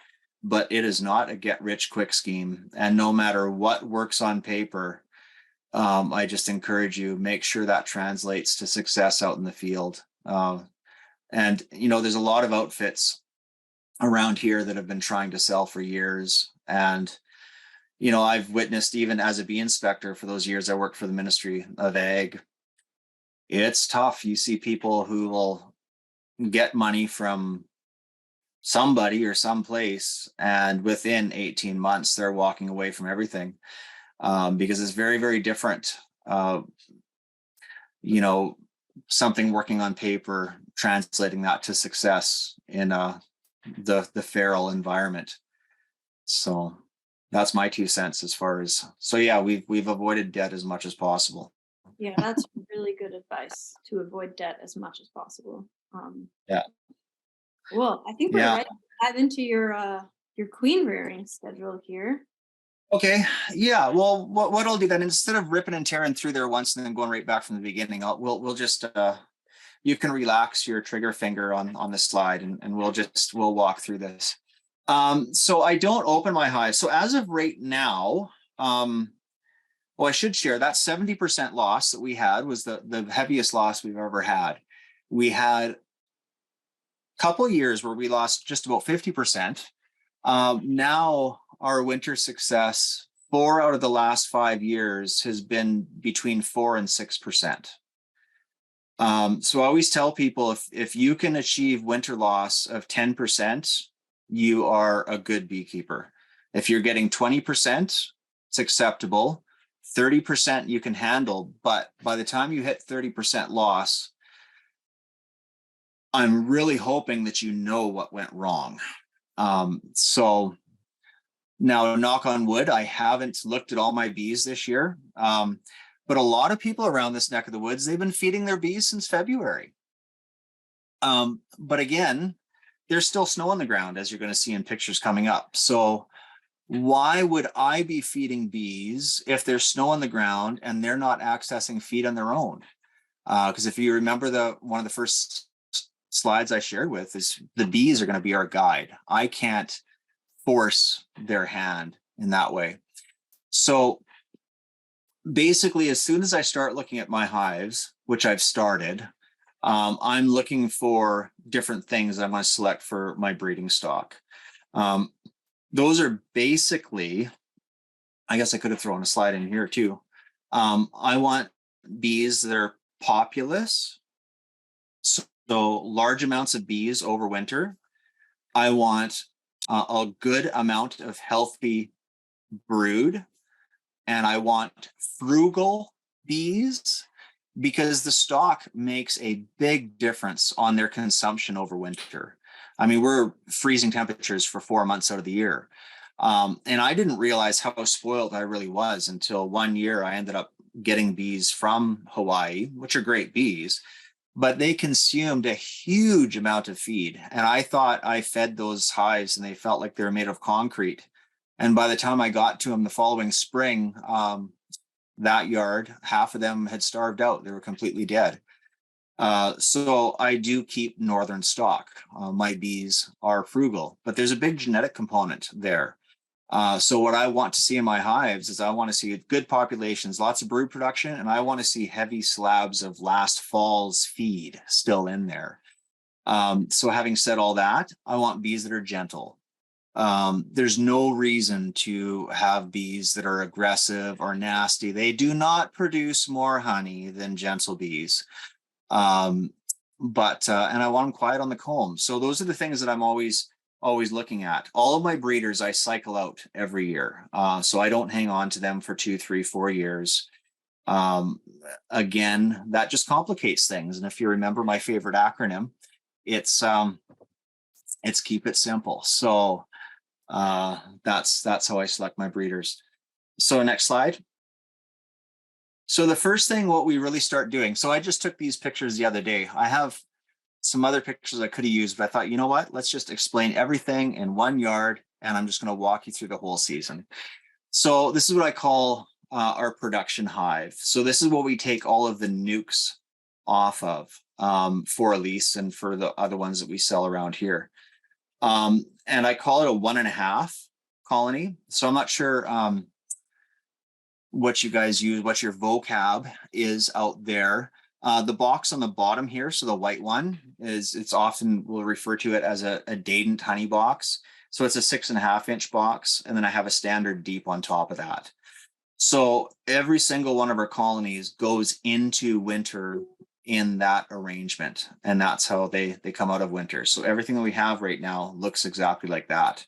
E: but it is not a get rich quick scheme. And no matter what works on paper, I just encourage you, make sure that translates to success out in the field. And there's a lot of outfits around here that have been trying to sell for years. And, you know, I've witnessed, even as a bee inspector for those years I worked for the Ministry of Ag, it's tough. You see people who will get money from somebody or someplace, and within 18 months, they're walking away from everything, because it's very, very different. You know, something working on paper, translating that to success in the feral environment. So that's my 2 cents as far as, so yeah, we've avoided debt as much as possible.
B: Yeah, that's really good advice, to avoid debt as much as possible.
E: Yeah.
B: Well, I think we're
E: Yeah.
B: ready to dive into your queen rearing schedule here.
E: Okay. Yeah. Well, what I'll do then, instead of ripping and tearing through there once and then going right back from the beginning, we'll just you can relax your trigger finger on the slide, and we'll walk through this. So I don't open my hive. So as of right now, well, I should share that 70% loss that we had was the heaviest loss we've ever had. We had a couple years where we lost just about 50%. Now our winter success, 4 out of the last 5 years, has been between 4 and 6%. So I always tell people, if you can achieve winter loss of 10%, you are a good beekeeper. If you're getting 20%, it's acceptable. 30% you can handle, but by the time you hit 30% loss, I'm really hoping that you know what went wrong. So now, knock on wood, I haven't looked at all my bees this year, but a lot of people around this neck of the woods, they've been feeding their bees since February. But again, there's still snow on the ground, as you're going to see in pictures coming up. So why would I be feeding bees if there's snow on the ground and they're not accessing feed on their own? Because if you remember, one of the first slides I shared with is the bees are going to be our guide. I can't force their hand in that way. So basically, as soon as I start looking at my hives, which I've started, I'm looking for different things I'm going to select for my breeding stock. Those are basically, I guess I could have thrown a slide in here too. I want bees that are populous, so large amounts of bees over winter. I want a good amount of healthy brood, and I want frugal bees, because the stock makes a big difference on their consumption over winter. I mean, we're freezing temperatures for 4 months out of the year. And I didn't realize how spoiled I really was until one year I ended up getting bees from Hawaii, which are great bees, but they consumed a huge amount of feed. And I thought I fed those hives and they felt like they were made of concrete. And by the time I got to them the following spring, that yard, half of them had starved out. They were completely dead. So I do keep northern stock. My bees are frugal, but there's a big genetic component there. So what I want to see in my hives is I want to see good populations, lots of brood production, and I want to see heavy slabs of last fall's feed still in there. So having said all that, I want bees that are gentle. There's no reason to have bees that are aggressive or nasty. They do not produce more honey than gentle bees. And I want them quiet on the comb. So those are the things that I'm always looking at. All of my breeders I cycle out every year. So I don't hang on to them for 2, 3, 4 years. Again, that just complicates things. And if you remember my favorite acronym, it's keep it simple. So that's how I select my breeders. So next slide. So the first thing, what we really start doing, so I just took these pictures the other day. I have some other pictures I could have used, but I thought, you know what, let's just explain everything in one yard, and I'm just going to walk you through the whole season. So this is what I call our production hive. So this is what we take all of the nukes off of for Eliese and for the other ones that we sell around here. And I call it a 1.5 colony. So I'm not sure what you guys use, what your vocab is out there. The box on the bottom here, so the white one it's often we'll refer to it as a Dadant honey box. So it's a 6.5-inch box, and then I have a standard deep on top of that. So every single one of our colonies goes into winter in that arrangement, and that's how they come out of winter. So everything that we have right now looks exactly like that.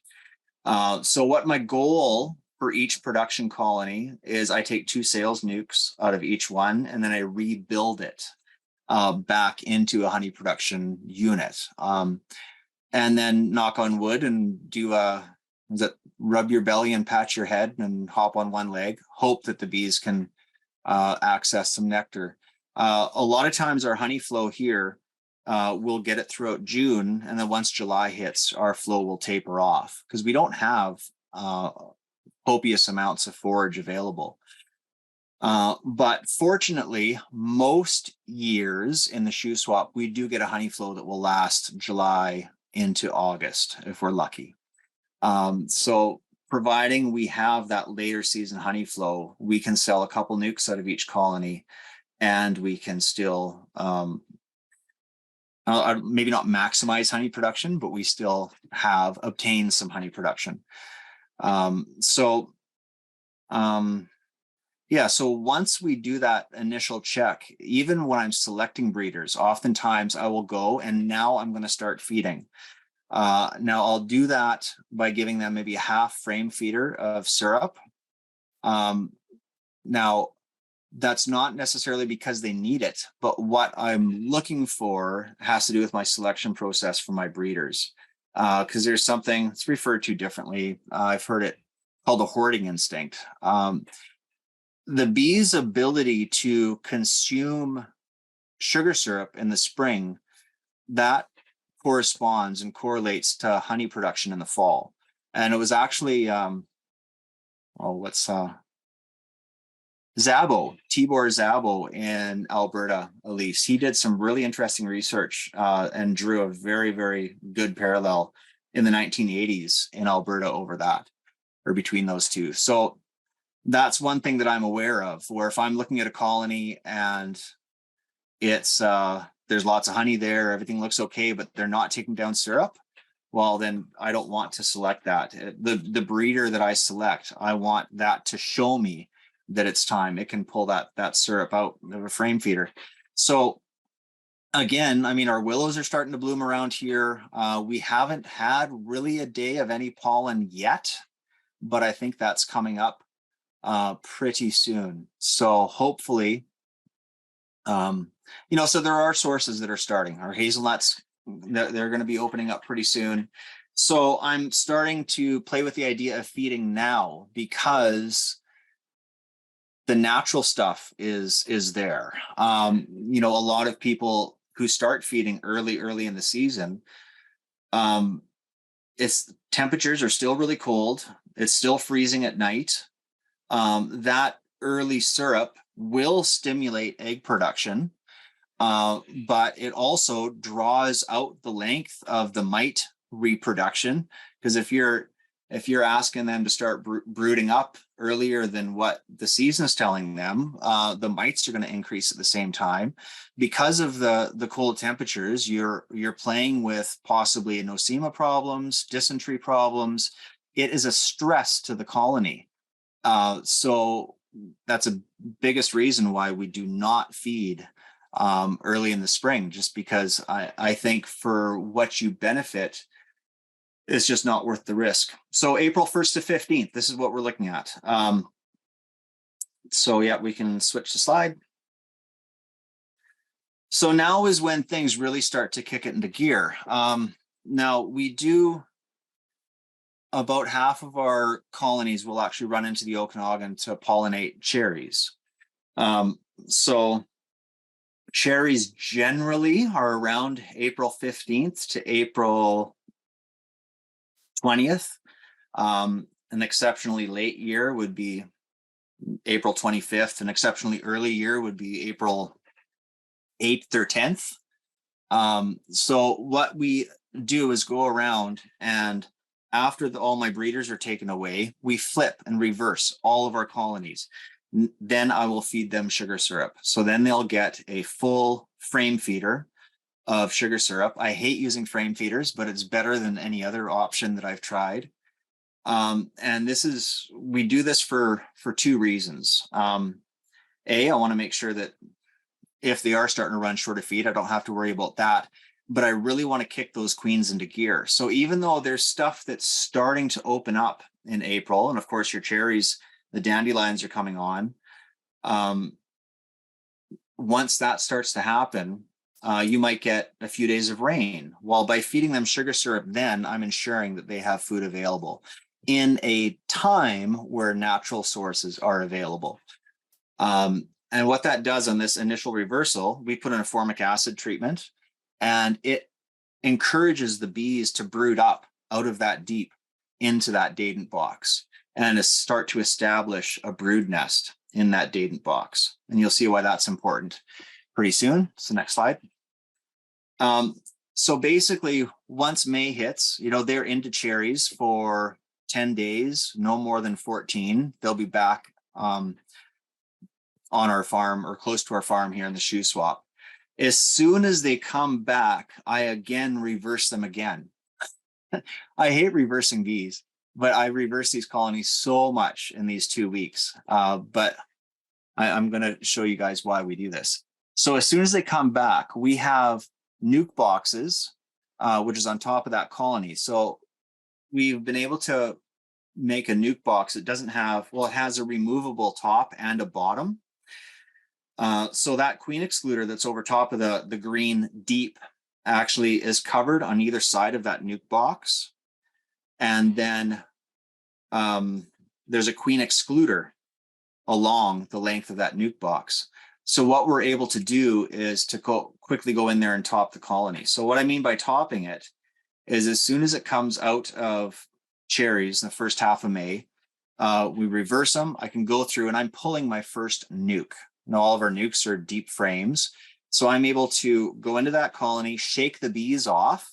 E: So what my goal for each production colony is, I take 2 sales nukes out of each one, and then I rebuild it back into a honey production unit. And then knock on wood and do rub your belly and pat your head and hop on one leg, hope that the bees can access some nectar. A lot of times our honey flow here, we'll get it throughout June, and then once July hits, our flow will taper off because we don't have copious amounts of forage available. But fortunately, most years in the shoe swap, we do get a honey flow that will last July into August if we're lucky. So providing we have that later season honey flow, we can sell a couple nukes out of each colony, and we can still maybe not maximize honey production, but we still have obtained some honey production. Yeah, so once we do that initial check, even when I'm selecting breeders, oftentimes I will go and now I'm going to start feeding. Now I'll do that by giving them maybe a half frame feeder of syrup. Now that's not necessarily because they need it, but what I'm looking for has to do with my selection process for my breeders. Because there's something it's referred to differently. I've heard it called a hoarding instinct. The bee's ability to consume sugar syrup in the spring, that corresponds and correlates to honey production in the fall. And it was actually, Tibor Szabo in Alberta, Eliese. He did some really interesting research and drew a very, very good parallel in the 1980s in Alberta over that, or between those two. So that's one thing that I'm aware of, where if I'm looking at a colony and it's there's lots of honey there, everything looks okay, but they're not taking down syrup, well, then I don't want to select that. The breeder that I select, I want that to show me that it's time. It can pull that syrup out of a frame feeder. So again, I mean, our willows are starting to bloom around here. We haven't had really a day of any pollen yet, but I think that's coming up pretty soon. So hopefully, so there are sources that are starting. Our hazelnuts, they're going to be opening up pretty soon. So I'm starting to play with the idea of feeding now, because the natural stuff is there. A lot of people who start feeding early in the season, temperatures are still really cold. It's still freezing at night. That early syrup will stimulate egg production, but it also draws out the length of the mite reproduction. Because if you're asking them to start brooding up earlier than what the season is telling them, the mites are going to increase at the same time. Because of the cold temperatures, you're playing with possibly nosema problems, dysentery problems. It is a stress to the colony. So that's a biggest reason why we do not feed early in the spring, just because I think for what you benefit, it's just not worth the risk. So April 1st to 15th, this is what we're looking at. So yeah, we can switch the slide. So now is when things really start to kick it into gear. Now we do, about half of our colonies will actually run into the Okanagan to pollinate cherries. So cherries generally are around April 15th to April 20th. An exceptionally late year would be April 25th. An exceptionally early year would be April 8th or 10th. So what we do is go around, and after all my breeders are taken away, we flip and reverse all of our colonies. then I will feed them sugar syrup. So then they'll get a full frame feeder of sugar syrup. I hate using frame feeders, but it's better than any other option that I've tried. And we do this for two reasons. I want to make sure that if they are starting to run short of feed, I don't have to worry about that. But I really want to kick those queens into gear. So even though there's stuff that's starting to open up in April, and of course your cherries, the dandelions are coming on. Once that starts to happen, you might get a few days of rain. Well, by feeding them sugar syrup, then I'm ensuring that they have food available in a time where natural sources are available. And what that does on this initial reversal, we put in a formic acid treatment, and it encourages the bees to brood up out of that deep into that dadant box and to start to establish a brood nest in that dadant box. And you'll see why that's important pretty soon. So next slide. So basically, once May hits, they're into cherries for 10 days, no more than 14. They'll be back on our farm or close to our farm here in the shoe swap. As soon as they come back, I again reverse them again. I hate reversing bees, but I reverse these colonies so much in these 2 weeks. But I'm going to show you guys why we do this. So as soon as they come back, we have nuke boxes, which is on top of that colony. So we've been able to make a nuke box that doesn't have, well, it has a removable top and a bottom. So that queen excluder that's over top of the green deep actually is covered on either side of that nuke box. And then there's a queen excluder along the length of that nuke box. So what we're able to do is to quickly go in there and top the colony. So what I mean by topping it is as soon as it comes out of cherries in the first half of May, we reverse them. I can go through and I'm pulling my first nuke. Now all of our nukes are deep frames. So I'm able to go into that colony, shake the bees off,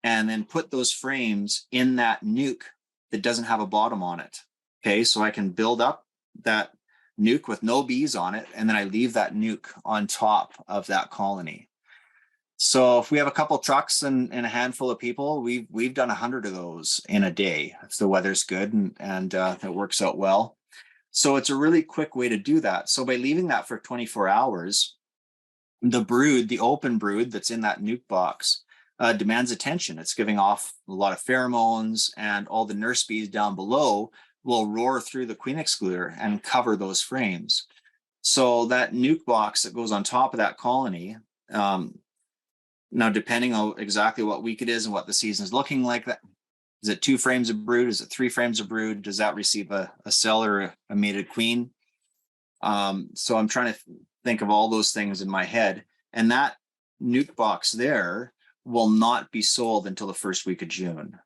E: and then put those frames in that nuke that doesn't have a bottom on it. Okay, so I can build up that nuke with no bees on it, and then I leave that nuke on top of that colony. So if we have a couple trucks and a handful of people, we've done 100 of those in a day if the weather's good and it works out well. So it's a really quick way to do that. So by leaving that for 24 hours, the brood, the open brood that's in that nuke box, demands attention. It's giving off a lot of pheromones, and all the nurse bees down below will roar through the queen excluder and cover those frames. So that nuke box that goes on top of that colony, now depending on exactly what week it is and what the season is looking like, that is it 2 frames of brood? Is it 3 frames of brood? Does that receive a cell or a mated queen? So I'm trying to think of all those things in my head, and that nuke box there will not be sold until the first week of June.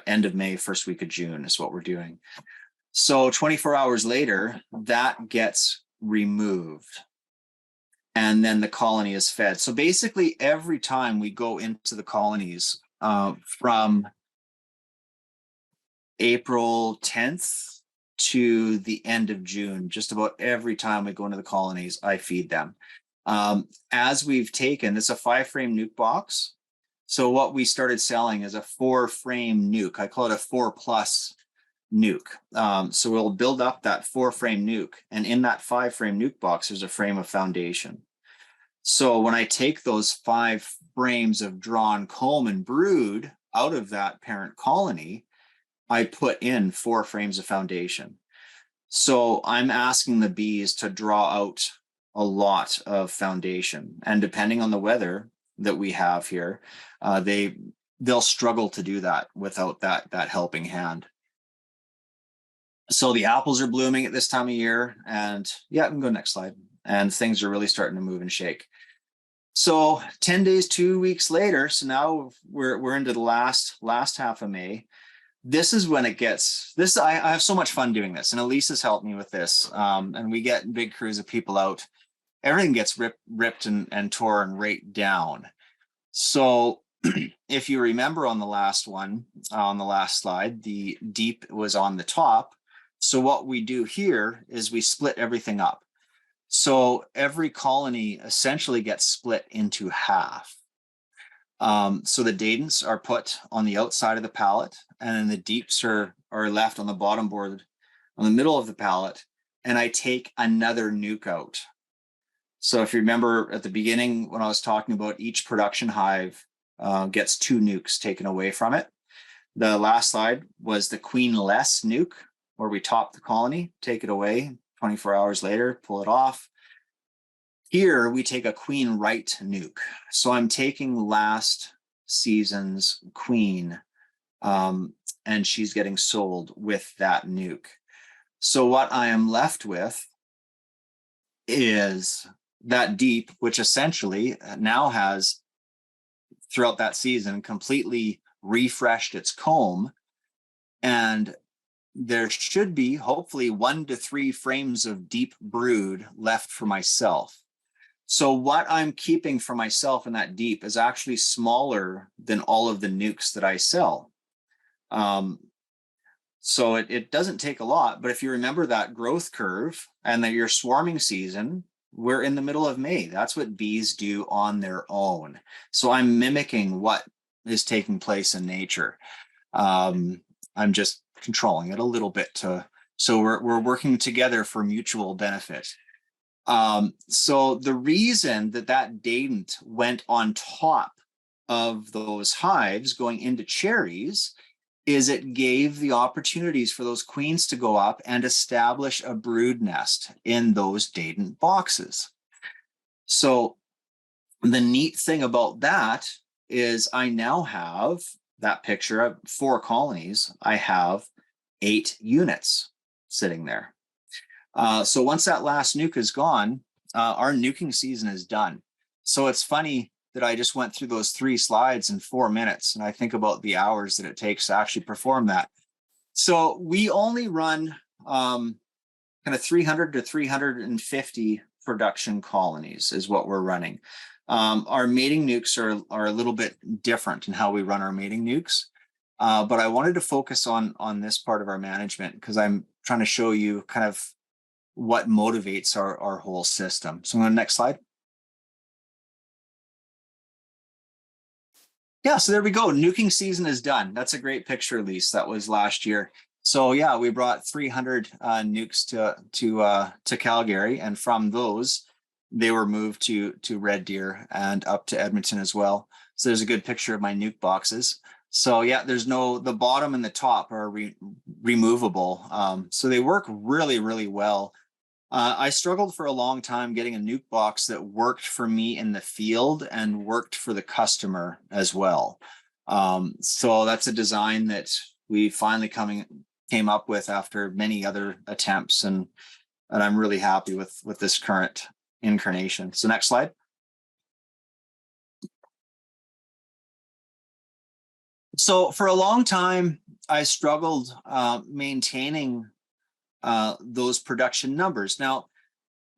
E: End of May, first week of June is what we're doing. So 24 hours later, that gets removed, and then the colony is fed. So basically every time we go into the colonies from April 10th to the end of June, just about every time we go into the colonies, I feed them. As we've taken, it's a 5-frame nuke box. So what we started selling is a 4-frame nuke. I call it a 4+ nuke. So we'll build up that 4-frame nuke, and in that 5-frame nuke box, there's a frame of foundation. So when I take those 5 frames of drawn comb and brood out of that parent colony, I put in 4 frames of foundation. So I'm asking the bees to draw out a lot of foundation, and depending on the weather that we have here, they'll struggle to do that without that helping hand. So the apples are blooming at this time of year, and yeah, I can go next slide. And things are really starting to move and shake. So 10 days, 2 weeks later, so now we're into the last half of May. This is when it gets this. I have so much fun doing this, and Eliese has helped me with this. And we get big crews of people out. Everything gets ripped and torn right down. So if you remember on the last one, on the last slide, the deep was on the top. So what we do here is we split everything up. So every colony essentially gets split into half. So the dadents are put on the outside of the pallet, and then the deeps are left on the bottom board on the middle of the pallet, and I take another nuke out. So if you remember at the beginning when I was talking about each production hive gets 2 nukes taken away from it. The last slide was the queen-less nuke, where we top the colony, take it away, 24 hours later, pull it off. Here we take a queen right nuke. So I'm taking last season's queen, and she's getting sold with that nuke. So what I am left with is that deep, which essentially now has, throughout that season, completely refreshed its comb. And there should be hopefully 1 to 3 frames of deep brood left for myself. So what I'm keeping for myself in that deep is actually smaller than all of the nukes that I sell. So it doesn't take a lot, but if you remember that growth curve and that your swarming season, we're in the middle of May. That's what bees do on their own. So I'm mimicking what is taking place in nature. I'm just controlling it a little bit so we're working together for mutual benefit. So the reason that dadent went on top of those hives going into cherries is it gave the opportunities for those queens to go up and establish a brood nest in those dadent boxes. So the neat thing about that is I now have that picture of 4 colonies. I have 8 units sitting there. So once that last nuke is gone, our nuking season is done. So it's funny that I just went through those 3 slides in 4 minutes, and I think about the hours that it takes to actually perform that. So we only run kind of 300 to 350 production colonies is what we're running. Our mating nukes are a little bit different in how we run our mating nukes. But I wanted to focus on this part of our management because I'm trying to show you kind of what motivates our whole system. So on the next slide. Yeah, so there we go. Nuking season is done. That's a great picture, Eliese. That was last year. So yeah, we brought 300 nukes to Calgary, and from those, they were moved to Red Deer and up to Edmonton as well. So there's a good picture of my nuke boxes. So yeah, the bottom and the top are removable. So they work really, really well. I struggled for a long time getting a nuke box that worked for me in the field and worked for the customer as well. So that's a design that we finally came up with after many other attempts, and I'm really happy with this current incarnation. So next slide. So for a long time, I struggled maintaining those production numbers. Now,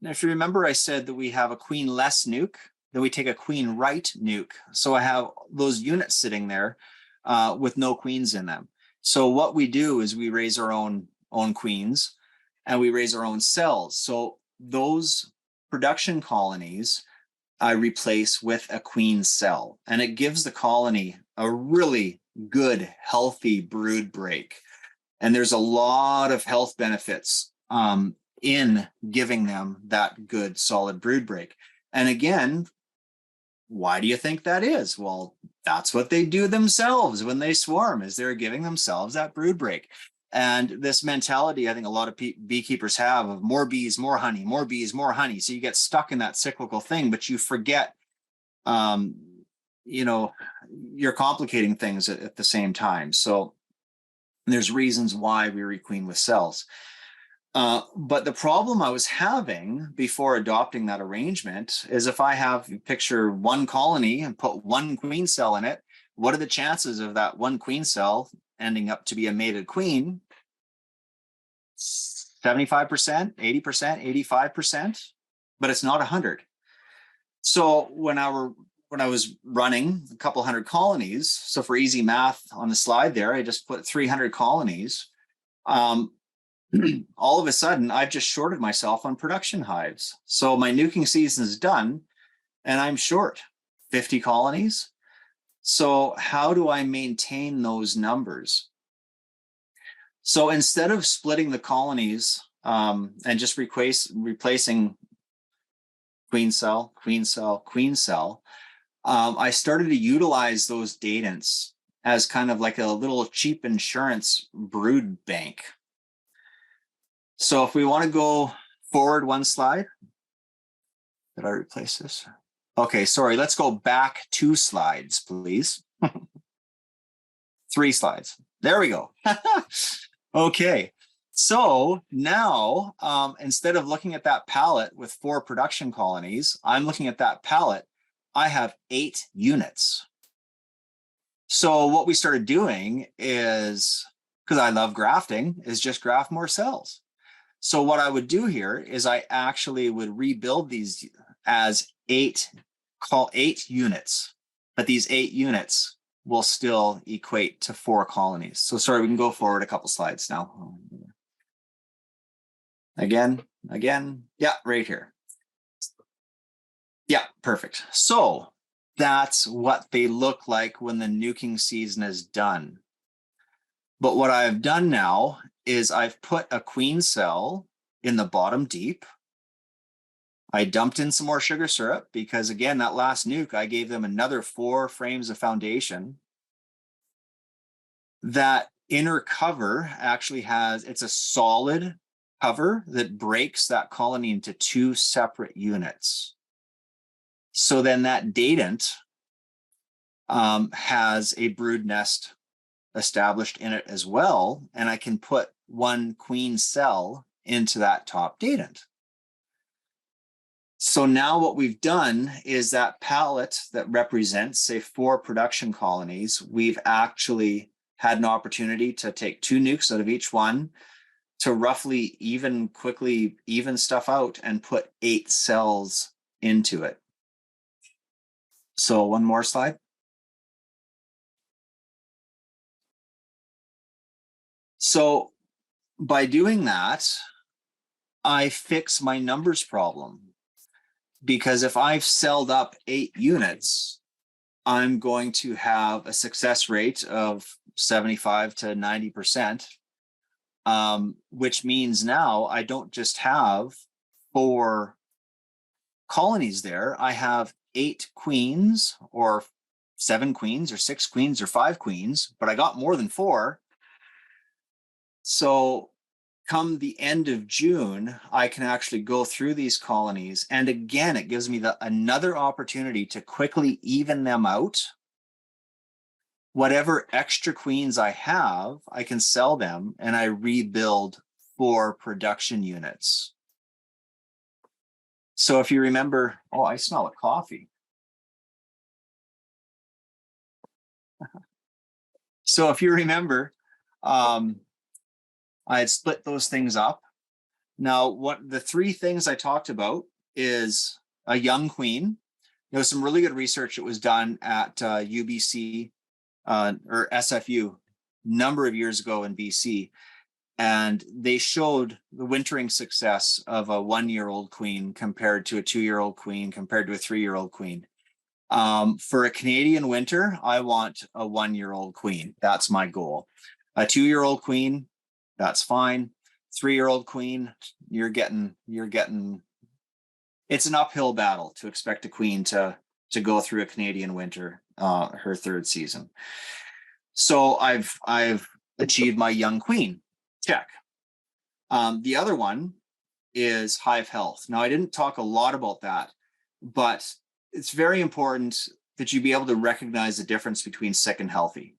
E: if you remember, I said that we have a queen-less nuke, then we take a queen-right nuke. So I have those units sitting there with no queens in them. So what we do is we raise our own queens and we raise our own cells. So those production colonies I replace with a queen cell, and it gives the colony a really good, healthy brood break. And there's a lot of health benefits in giving them that good, solid brood break. And again, why do you think that is? Well, that's what they do themselves when they swarm, is they're giving themselves that brood break. And this mentality, I think a lot of beekeepers have of more bees, more honey, more bees, more honey. So you get stuck in that cyclical thing, but you forget, you're complicating things at the same time. So there's reasons why we requeen with cells. But the problem I was having before adopting that arrangement is if I picture 1 colony and put 1 queen cell in it, what are the chances of that 1 queen cell ending up to be a mated queen? 75%, 80%, 85%, but it's not 100. So when I was running a couple hundred colonies, so for easy math on the slide there, I just put 300 colonies. all of a sudden I've just shorted myself on production hives. So my nuking season is done and I'm short 50 colonies. So how do I maintain those numbers? So instead of splitting the colonies and just replacing queen cell, queen cell, queen cell, I started to utilize those datants as kind of like a little cheap insurance brood bank. So if we want to go forward one slide, did I replace this? Okay, sorry, let's go back 2 slides, please. 3 slides. There we go. Okay, so now instead of looking at that palette with 4 production colonies, I'm looking at that palette. I have 8 units. So what we started doing is, because I love grafting, is just graft more cells. So what I would do here is I actually would rebuild these as 8 units, but these 8 units will still equate to 4 colonies. So sorry, we can go forward a couple slides now. Again, yeah, right here. Yeah, perfect. So that's what they look like when the nuking season is done. But what I've done now is I've put a queen cell in the bottom deep. I dumped in some more sugar syrup because, again, that last nuke, I gave them another 4 frames of foundation. That inner cover actually it's a solid cover that breaks that colony into 2 separate units. So then that datant has a brood nest established in it as well, and I can put 1 queen cell into that top datant. So now what we've done is that palette that represents, say, 4 production colonies, we've actually had an opportunity to take 2 nukes out of each one to roughly quickly even stuff out and put 8 cells into it. So one more slide. So by doing that, I fix my numbers problem. Because if I've celled up 8 units, I'm going to have a success rate of 75 to 90%, which means now I don't just have 4 colonies there. I have 8 queens or 7 queens or 6 queens or 5 queens, but I got more than 4. So come the end of June, I can actually go through these colonies. And again, it gives me another opportunity to quickly even them out. Whatever extra queens I have, I can sell them and I rebuild 4 production units. So if you remember, oh, I smell a coffee. So if you remember, I had split those things up. Now, what the 3 things I talked about is a young queen. There was some really good research that was done at UBC or SFU a number of years ago in BC. And they showed the wintering success of a 1-year-old queen compared to a 2-year-old queen compared to a 3-year-old queen. For a Canadian winter, I want a 1-year-old queen. That's my goal. A 2-year-old queen, that's fine. 3-year-old queen, you're getting. It's an uphill battle to expect a queen to go through a Canadian winter, her 3rd season. So I've achieved my young queen. Check. The other one is hive health. Now, I didn't talk a lot about that, but it's very important that you be able to recognize the difference between sick and healthy.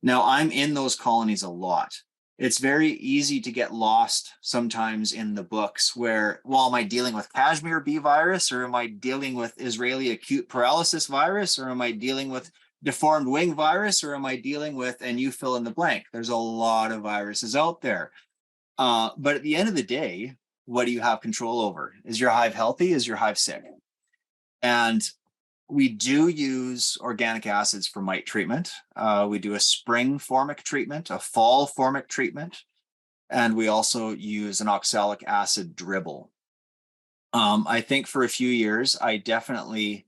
E: Now, I'm in those colonies a lot. It's very easy to get lost sometimes in the books where, well, am I dealing with Kashmir bee virus, or am I dealing with Israeli acute paralysis virus, or am I dealing with deformed wing virus, or am I dealing with, and you fill in the blank. There's a lot of viruses out there. But at the end of the day, what do you have control over? Is your hive healthy? Is your hive sick? And we do use organic acids for mite treatment. We do a spring formic treatment, a fall formic treatment. And we also use an oxalic acid dribble. I think for a few years, I definitely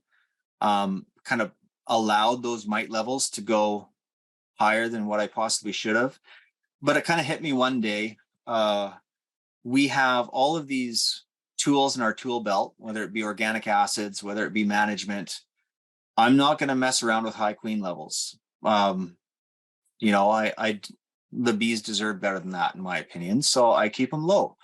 E: kind of allowed those mite levels to go higher than what I possibly should have. But it kind of hit me one day. We have all of these tools in our tool belt, whether it be organic acids, whether it be management. I'm not going to mess around with high queen levels. You know, the bees deserve better than that, in my opinion. So I keep them low.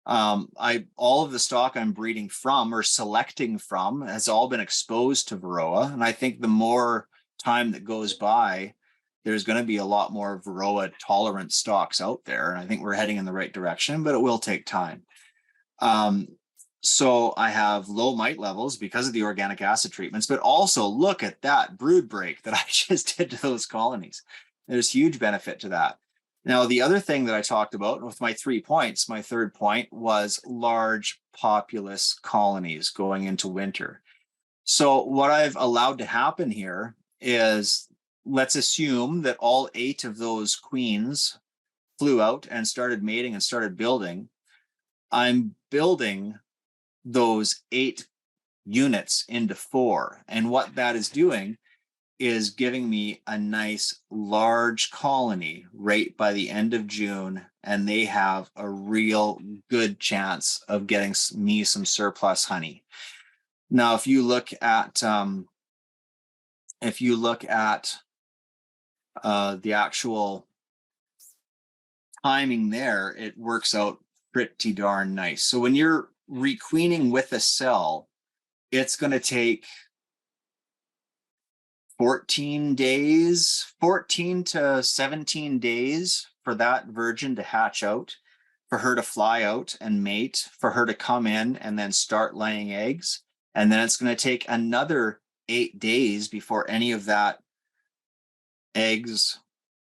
E: All of the stock I'm breeding from or selecting from has all been exposed to Varroa. And I think the more time that goes by, there's going to be a lot more Varroa tolerant stocks out there. And I think we're heading in the right direction, but it will take time. So I have low mite levels because of the organic acid treatments, but also look at that brood break that I just did to those colonies. There's huge benefit to that. Now, the other thing that I talked about with my 3 points, my third point was large populous colonies going into winter. So what I've allowed to happen here is, let's assume that all 8 of those queens flew out and started mating and started building. I'm building those 8 units into 4. And what that is doing is giving me a nice large colony right by the end of June, and they have a real good chance of getting me some surplus honey. Now, if you look at the actual timing there, it works out pretty darn nice. So when you're requeening with a cell, it's going to take 14 to 17 days for that virgin to hatch out, for her to fly out and mate, for her to come in and then start laying eggs. And then it's going to take another 8 days before any of that eggs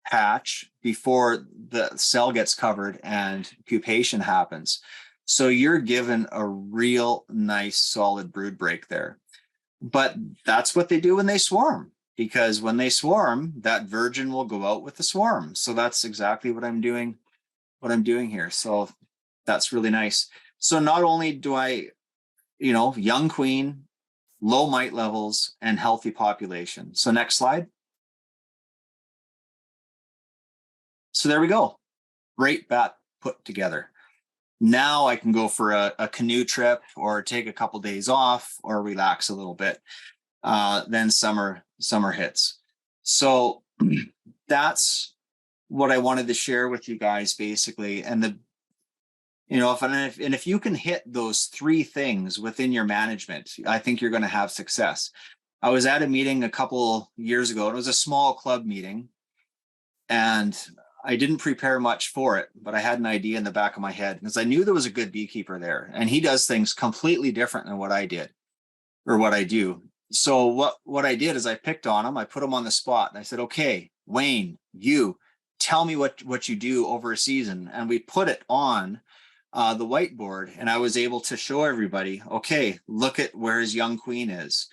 E: hatch, before the cell gets covered and pupation happens. So you're given a real nice solid brood break there. But that's what they do when they swarm, because when they swarm, that virgin will go out with the swarm. So that's exactly what I'm doing here. So that's really nice. So not only do I, young queen, low mite levels, and healthy population. So next slide. So there we go. Great bat put together. Now I can go for a canoe trip or take a couple days off or relax a little bit. Then summer hits. So that's what I wanted to share with you guys, basically. And if you can hit those 3 things within your management, I think you're going to have success. I was at a meeting a couple years ago, and it was a small club meeting, and I didn't prepare much for it, but I had an idea in the back of my head because I knew there was a good beekeeper there, and he does things completely different than what I did or what I do. So what I did is I picked on him, I put him on the spot, and I said, okay, Wayne, you tell me what you do over a season. And we put it on the whiteboard, and I was able to show everybody, okay, look at where his young queen is.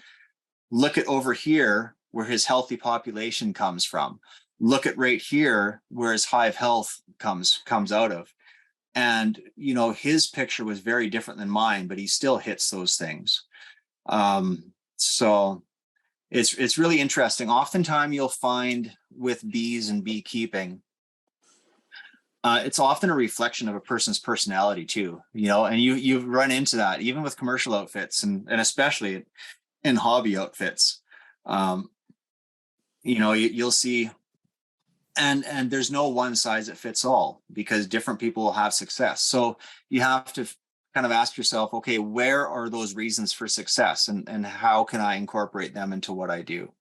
E: Look at over here where his healthy population comes from. Look at right here where his hive health comes out of. And, his picture was very different than mine, but he still hits those things. So it's really interesting. Oftentimes you'll find with bees and beekeeping, it's often a reflection of a person's personality too, and you run into that even with commercial outfits and especially in hobby outfits. You'll see, and there's no one size that fits all, because different people will have success. So you have to kind of ask yourself, okay, where are those reasons for success, and how can I incorporate them into what I do?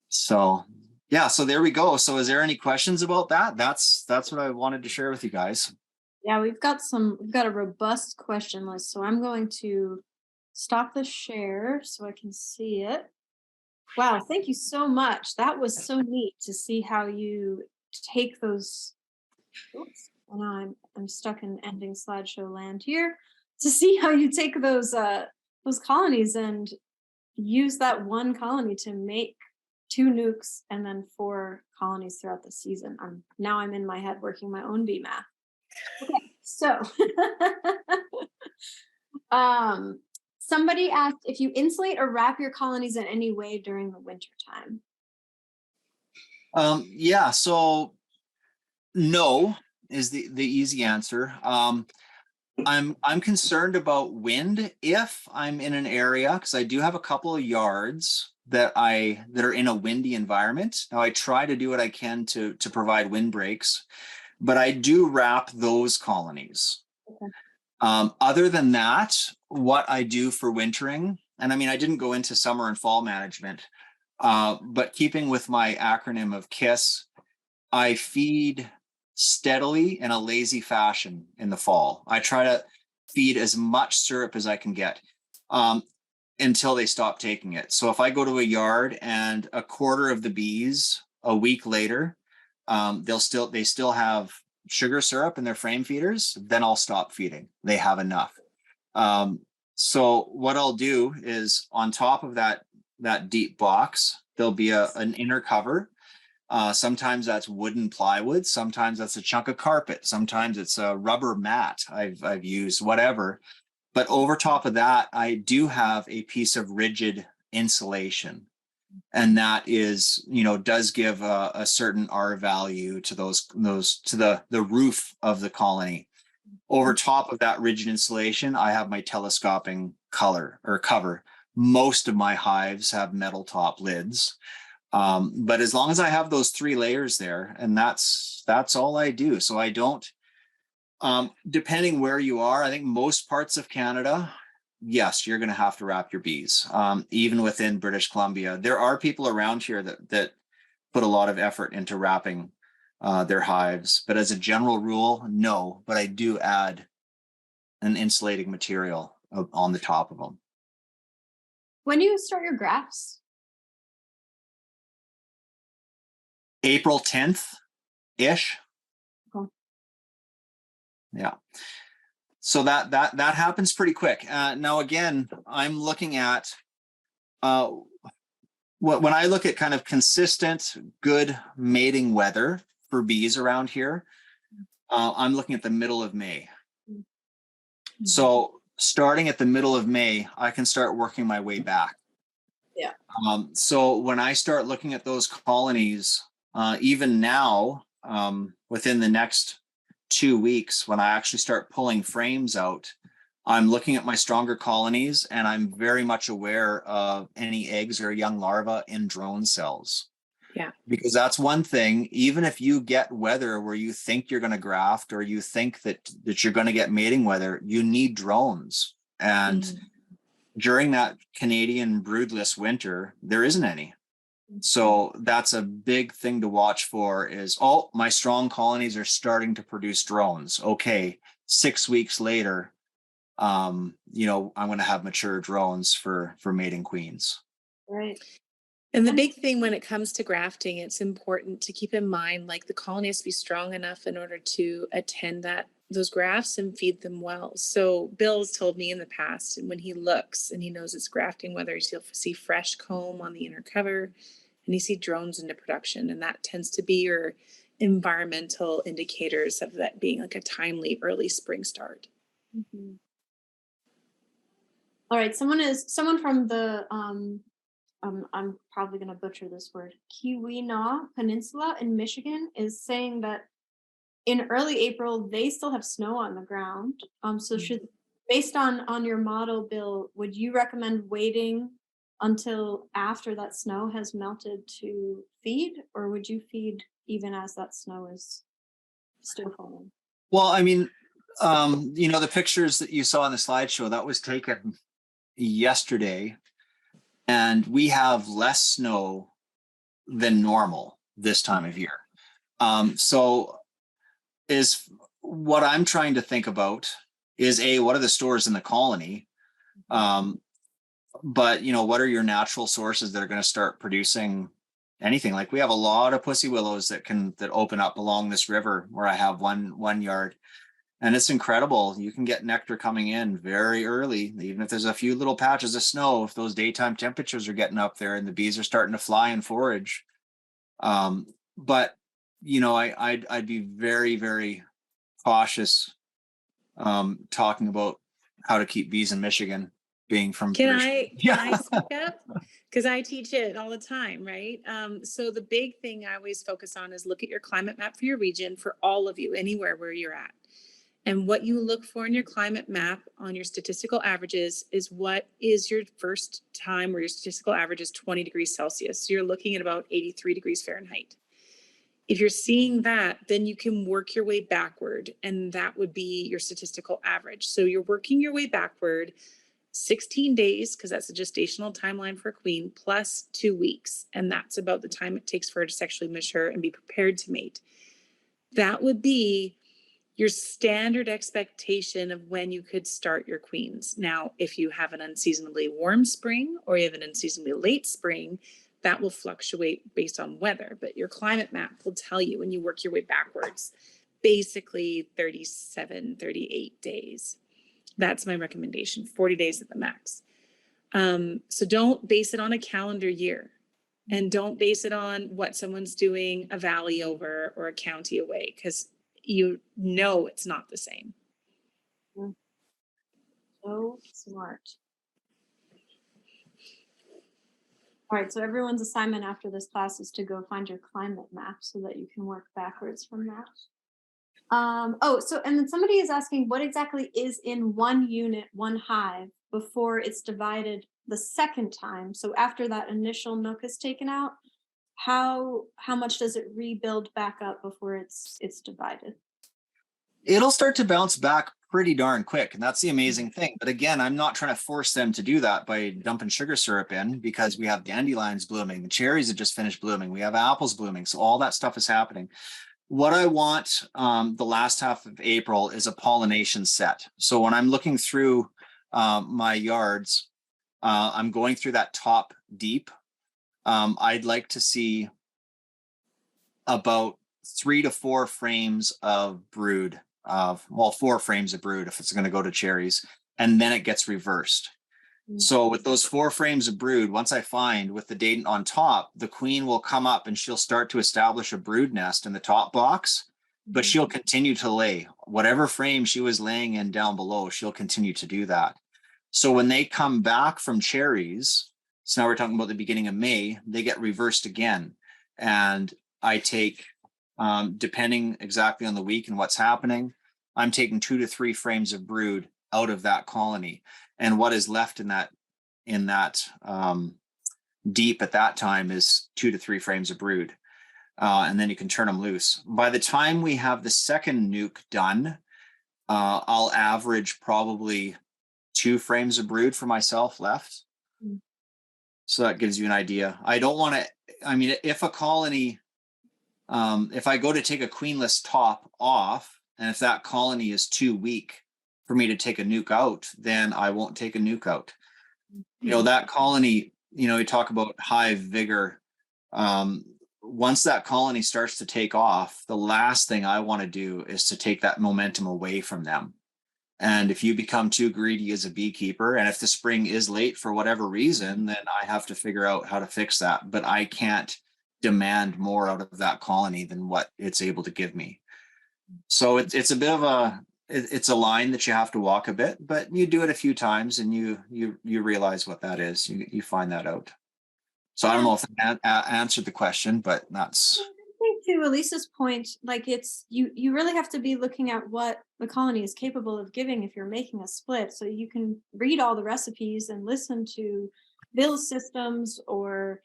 E: So yeah, so there we go. So is there any questions about that? That's what I wanted to share with you guys.
B: Yeah, we've got a robust question list. So I'm going to stop the share so I can see it. Wow, thank you so much. That was so neat to see how you take those. Oops, and now I'm stuck in ending slideshow land here. To see how you take those colonies and use that one colony to make 2 nukes and then 4 colonies throughout the season. I'm in my head working my own bee math. So, somebody asked if you insulate or wrap your colonies in any way during the winter time.
E: Yeah, so no is the easy answer. I'm concerned about wind if I'm in an area, because I do have a couple of yards that are in a windy environment. Now I try to do what I can to provide wind breaks, but I do wrap those colonies.
B: Okay.
E: Other than that, what I do for wintering, and I mean, I didn't go into summer and fall management, but keeping with my acronym of KISS, I feed steadily in a lazy fashion in the fall. I try to feed as much syrup as I can get until they stop taking it. So if I go to a yard and a quarter of the bees a week later, they still have sugar syrup in their frame feeders, then I'll stop feeding. They have enough. So what I'll do is on top of that deep box, there'll be an inner cover. Sometimes that's wooden plywood. Sometimes that's a chunk of carpet. Sometimes it's a rubber mat I've used, whatever. But over top of that, I do have a piece of rigid insulation. And that is, does give a certain R value to those to the roof of the colony. Over top of that rigid insulation, I have my telescoping cover. Most of my hives have metal top lids. But as long as I have those 3 layers there, and that's all I do. So I don't, depending where you are, I think most parts of Canada, yes, you're going to have to wrap your bees. Even within British Columbia, there are people around here that put a lot of effort into wrapping their hives. But as a general rule, no, but I do add an insulating material on the top of them.
B: When do you start your grafts?
E: April 10th-ish.
B: Cool.
E: Yeah. So that happens pretty quick. Now, again, I'm looking at when I look at kind of consistent, good mating weather for bees around here, I'm looking at the middle of May. Mm-hmm. So starting at the middle of May, I can start working my way back.
B: Yeah.
E: So when I start looking at those colonies, even now, within the next 2 weeks, when I actually start pulling frames out, I'm looking at my stronger colonies and I'm very much aware of any eggs or young larvae in drone cells.
A: Yeah.
E: Because that's one thing, even if you get weather where you think you're going to graft or you think that you're going to get mating weather, you need drones. And during that Canadian broodless winter, there isn't any. So that's a big thing to watch for is, my strong colonies are starting to produce drones. Okay, 6 weeks later, I'm going to have mature drones for mating queens.
B: Right.
A: And the big thing when it comes to grafting, it's important to keep in mind, like the colony has to be strong enough in order to attend those grafts and feed them well. So Bill's told me in the past, when he looks and he knows it's grafting, whether he'll see fresh comb on the inner cover and you see drones into production, and that tends to be your environmental indicators of that being like a timely early spring start.
B: Mm-hmm. All right, someone from the I'm probably going to butcher this word, Keweenaw Peninsula in Michigan is saying that in early April they still have snow on the ground. So based on your model, Bill, would you recommend waiting until after that snow has melted to feed, or would you feed even as that snow is still falling?
E: Well, I mean, the pictures that you saw on the slideshow, that was taken yesterday, and we have less snow than normal this time of year. So is what I'm trying to think about is what are the stores in the colony? But what are your natural sources that are going to start producing anything? Like we have a lot of pussy willows that open up along this river where I have one yard. And it's incredible. You can get nectar coming in very early, even if there's a few little patches of snow, if those daytime temperatures are getting up there and the bees are starting to fly and forage. But, I'd be very, very cautious talking about how to keep bees in Michigan, being from
A: Can
E: British.
A: can I speak up? Because I teach it all the time, right? So the big thing I always focus on is look at your climate map for your region, for all of you, anywhere where you're at. And what you look for in your climate map on your statistical averages is what is your first time where your statistical average is 20 degrees Celsius. So you're looking at about 83 degrees Fahrenheit. If you're seeing that, then you can work your way backward, and that would be your statistical average. So you're working your way backward 16 days, because that's a gestational timeline for a queen, plus 2 weeks. And that's about the time it takes for her to sexually mature and be prepared to mate. That would be your standard expectation of when you could start your queens. Now, if you have an unseasonably warm spring or you have an unseasonably late spring, that will fluctuate based on weather, but your climate map will tell you when you work your way backwards, basically 37, 38 days. That's my recommendation, 40 days at the max. So don't base it on a calendar year, and don't base it on what someone's doing a valley over or a county away, because you know it's not the same.
B: So smart. All right, so everyone's assignment after this class is to go find your climate map so that you can work backwards from that. And then somebody is asking what exactly is in one unit, one hive, before it's divided the second time. So after that initial nook is taken out, how much does it rebuild back up before it's divided?
E: It'll start to bounce back pretty darn quick. And that's the amazing thing. But again, I'm not trying to force them to do that by dumping sugar syrup in, because we have dandelions blooming. The cherries have just finished blooming. We have apples blooming. So all that stuff is happening. What I want the last half of April is a pollination set. So when I'm looking through my yards, I'm going through that top deep. I'd like to see about 3 to 4 frames of brood, 4 frames of brood if it's going to go to cherries, and then it gets reversed. So with those 4 frames of brood, once I find with the date on top, the queen will come up and she'll start to establish a brood nest in the top box, but she'll continue to lay whatever frame she was laying in down below. She'll continue to do that. So when they come back from cherries, so now we're talking about the beginning of May, they get reversed again. And I take, depending exactly on the week and what's happening, I'm taking 2 to 3 frames of brood out of that colony. And what is left in that deep at that time is 2 to 3 frames of brood. And then you can turn them loose. By the time we have the second nuke done, I'll average probably 2 frames of brood for myself left. So that gives you an idea. I don't want to, I mean, if a colony, if I go to take a queenless top off, and if that colony is too weak for me to take a nuke out, then I won't take a nuke out. You know, that colony, you know, you talk about hive vigor. Once that colony starts to take off, the last thing I want to do is to take that momentum away from them. And if you become too greedy as a beekeeper, and if the spring is late for whatever reason, then I have to figure out how to fix that. But I can't demand more out of that colony than what it's able to give me. So it's a bit of a, it's a line that you have to walk a bit, but you do it a few times and you realize what that is. You find that out. So I don't know if that answered the question, but that's.
B: I think to Elise's point, like it's, you really have to be looking at what the colony is capable of giving if you're making a split. So you can read all the recipes and listen to Bill's systems or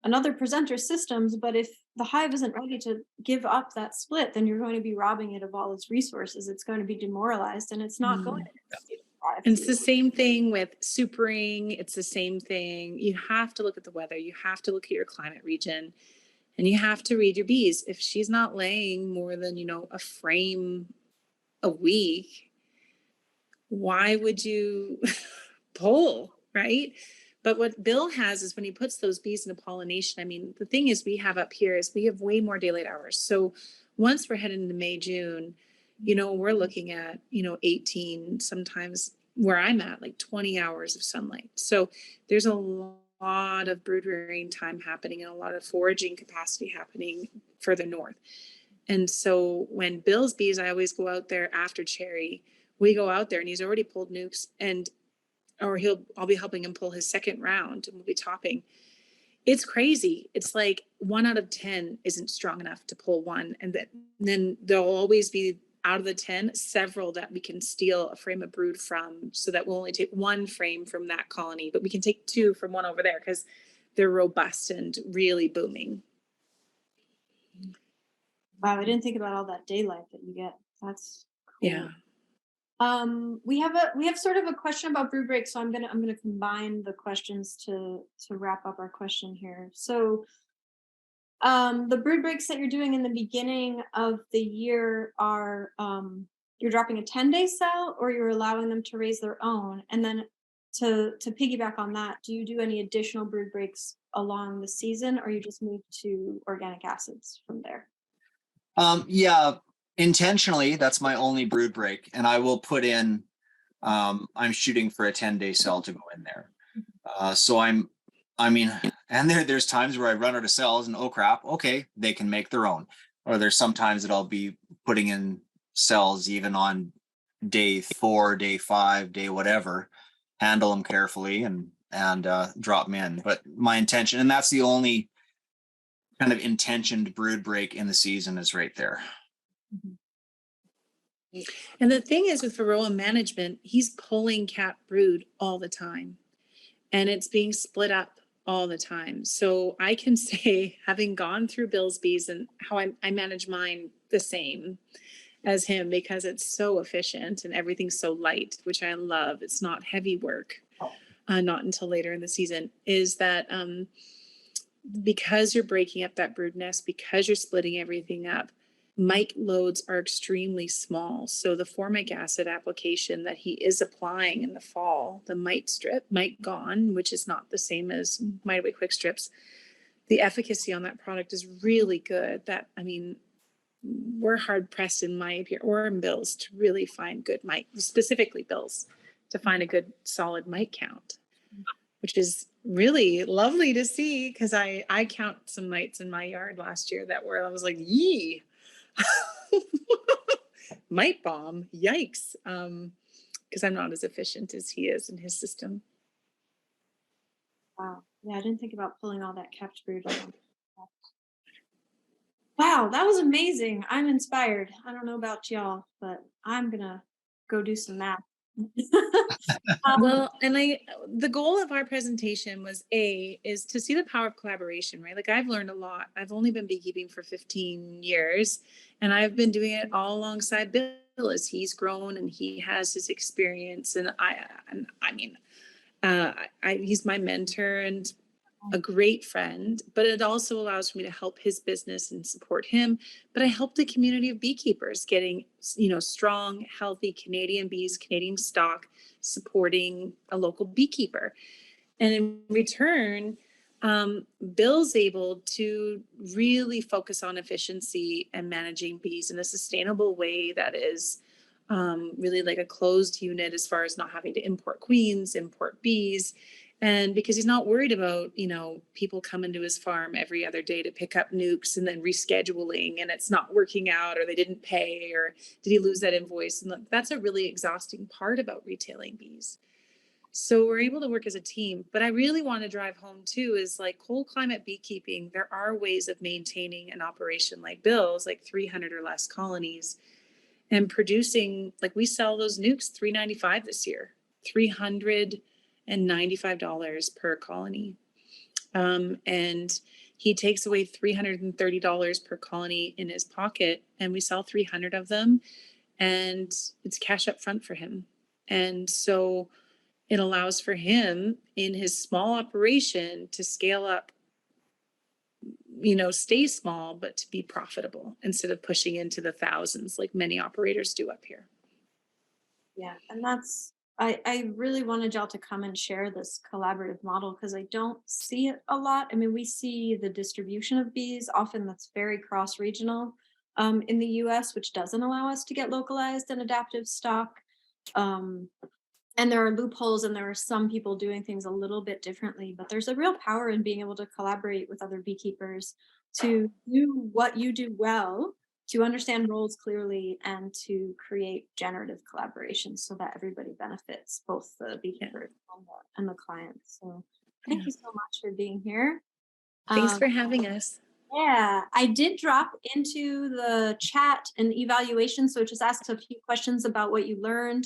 B: another presenter's systems, but if the hive isn't ready to give up that split, then you're going to be robbing it of all its resources. It's going to be demoralized, and it's not going to thrive.
A: And it's the same thing with supering. It's the same thing. You have to look at the weather. You have to look at your climate region, and you have to read your bees. If she's not laying more than, a frame a week, why would you pull, right? But what Bill has is when he puts those bees into pollination, I mean, the thing is we have up here is we have way more daylight hours. So once we're heading into May, June, we're looking at, 18, sometimes where I'm at, like 20 hours of sunlight. So there's a lot of brood rearing time happening and a lot of foraging capacity happening further north. And so when Bill's bees, I always go out there after cherry. We go out there and he's already pulled nukes, and or I'll be helping him pull his second round and we'll be topping. It's crazy. It's like 1 out of 10 isn't strong enough to pull one. And then there'll always be, out of the 10, several that we can steal a frame of brood from, so that we'll only take 1 frame from that colony, but we can take 2 from one over there because they're robust and really booming.
B: Wow, I didn't think about all that daylight that you get. That's cool.
A: Yeah.
B: We have sort of a question about brood break, so I'm gonna combine the questions to wrap up our question here. So the brood breaks that you're doing in the beginning of the year are you're dropping a 10-day cell, or you're allowing them to raise their own? And then to piggyback on that, do you do any additional brood breaks along the season, or you just move to organic acids from there?
E: Yeah, intentionally, that's my only brood break, and I will put in, I'm shooting for a 10-day cell to go in there. So and there's times where I run out of cells and, oh crap, okay, they can make their own. Or there's sometimes that I'll be putting in cells even on day 4, day 5, day whatever, handle them carefully and drop them in. But my intention, and that's the only kind of intentioned brood break in the season, is right there.
A: And the thing is with Varroa management, he's pulling cap brood all the time, and it's being split up all the time. So I can say, having gone through Bill's bees and how I manage mine the same as him, because it's so efficient and everything's so light, which I love. It's not heavy work, not until later in the season, is that because you're breaking up that brood nest, because you're splitting everything up, mite loads are extremely small. So the formic acid application that he is applying in the fall, the mite gone, which is not the same as Mite Away Quick Strips, the efficacy on that product is really good. That, I mean, we're hard pressed in my opinion, or in Bill's, to really find good mite, specifically Bill's, to find a good solid mite count, which is really lovely to see, because I count some mites in my yard last year that were, I was like, yee. Mite bomb, yikes. Because I'm not as efficient as he is in his system.
B: Wow. Yeah, I didn't think about pulling all that capped brood. Wow, that was amazing. I'm inspired. I don't know about y'all, but I'm gonna go do some math.
A: Well, and the goal of our presentation is to see the power of collaboration, right? Like, I've learned a lot. I've only been beekeeping for 15 years, and I've been doing it all alongside Bill as he's grown and he has his experience. And he's my mentor and a great friend, but it also allows for me to help his business and support him. But I help the community of beekeepers getting, strong, healthy Canadian bees, Canadian stock, supporting a local beekeeper. And in return, Bill's able to really focus on efficiency and managing bees in a sustainable way that is really like a closed unit, as far as not having to import queens, import bees. And because he's not worried about, people coming to his farm every other day to pick up nukes and then rescheduling, and it's not working out, or they didn't pay, or did he lose that invoice? And that's a really exhausting part about retailing bees. So we're able to work as a team. But I really want to drive home too, is like cold climate beekeeping, there are ways of maintaining an operation like Bill's, like 300 or less colonies, and producing, like, we sell those nukes $3.95 this year, $395 per colony. And he takes away $330 per colony in his pocket, and we sell 300 of them, and it's cash up front for him. And so it allows for him in his small operation to scale up, stay small, but to be profitable instead of pushing into the thousands like many operators do up here.
B: Yeah, and I really wanted y'all to come and share this collaborative model, because I don't see it a lot. I mean, we see the distribution of bees, often that's very cross-regional in the US, which doesn't allow us to get localized and adaptive stock. And there are loopholes, and there are some people doing things a little bit differently, but there's a real power in being able to collaborate with other beekeepers to do what you do well, to understand roles clearly and to create generative collaborations so that everybody benefits, both the beekeepers and the clients. So thank you so much for being here.
A: Thanks for having us.
B: Yeah, I did drop into the chat an evaluation, so it just asks a few questions about what you learned.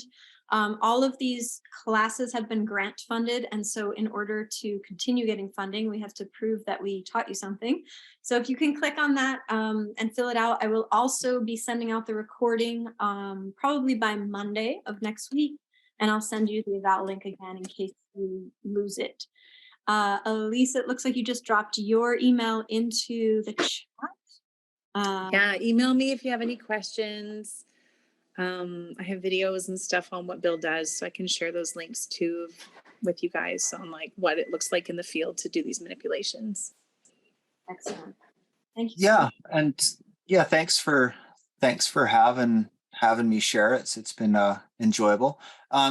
B: All of these classes have been grant funded, and so in order to continue getting funding, we have to prove that we taught you something. So if you can click on that and fill it out, I will also be sending out the recording probably by Monday of next week, and I'll send you the eval link again in case you lose it. Eliese, it looks like you just dropped your email into the chat.
A: Yeah, email me if you have any questions. I have videos and stuff on what Bill does, so I can share those links too with you guys on like what it looks like in the field to do these manipulations.
B: Excellent. Thank you.
E: Yeah, and yeah, thanks for having me share it. It's been enjoyable.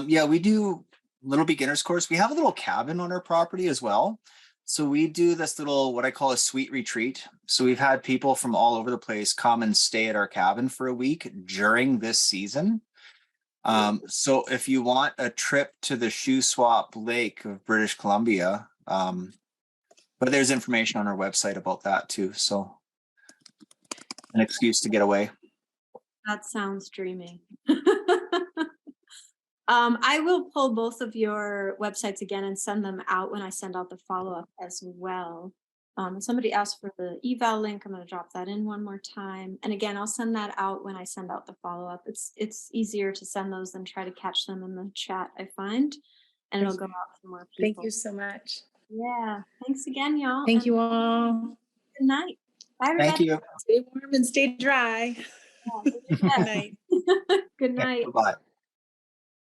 E: Yeah, we do little beginners course. We have a little cabin on our property as well. So we do this little, what I call a sweet retreat. So we've had people from all over the place come and stay at our cabin for a week during this season. So if you want a trip to the Shuswap Lake of British Columbia, but there's information on our website about that too. So an excuse to get away.
B: That sounds dreamy. I will pull both of your websites again and send them out when I send out the follow-up as well. Somebody asked for the eval link. I'm going to drop that in one more time. And again, I'll send that out when I send out the follow-up. It's easier to send those than try to catch them in the chat, I find. And it'll go out to more people.
A: Thank you so much.
B: Yeah. Thanks again, y'all.
A: Thank you all.
B: Good night. Bye, everybody.
E: Thank you.
A: Stay warm and stay dry.
B: Yeah,
A: Good night.
B: Good night.
E: Bye.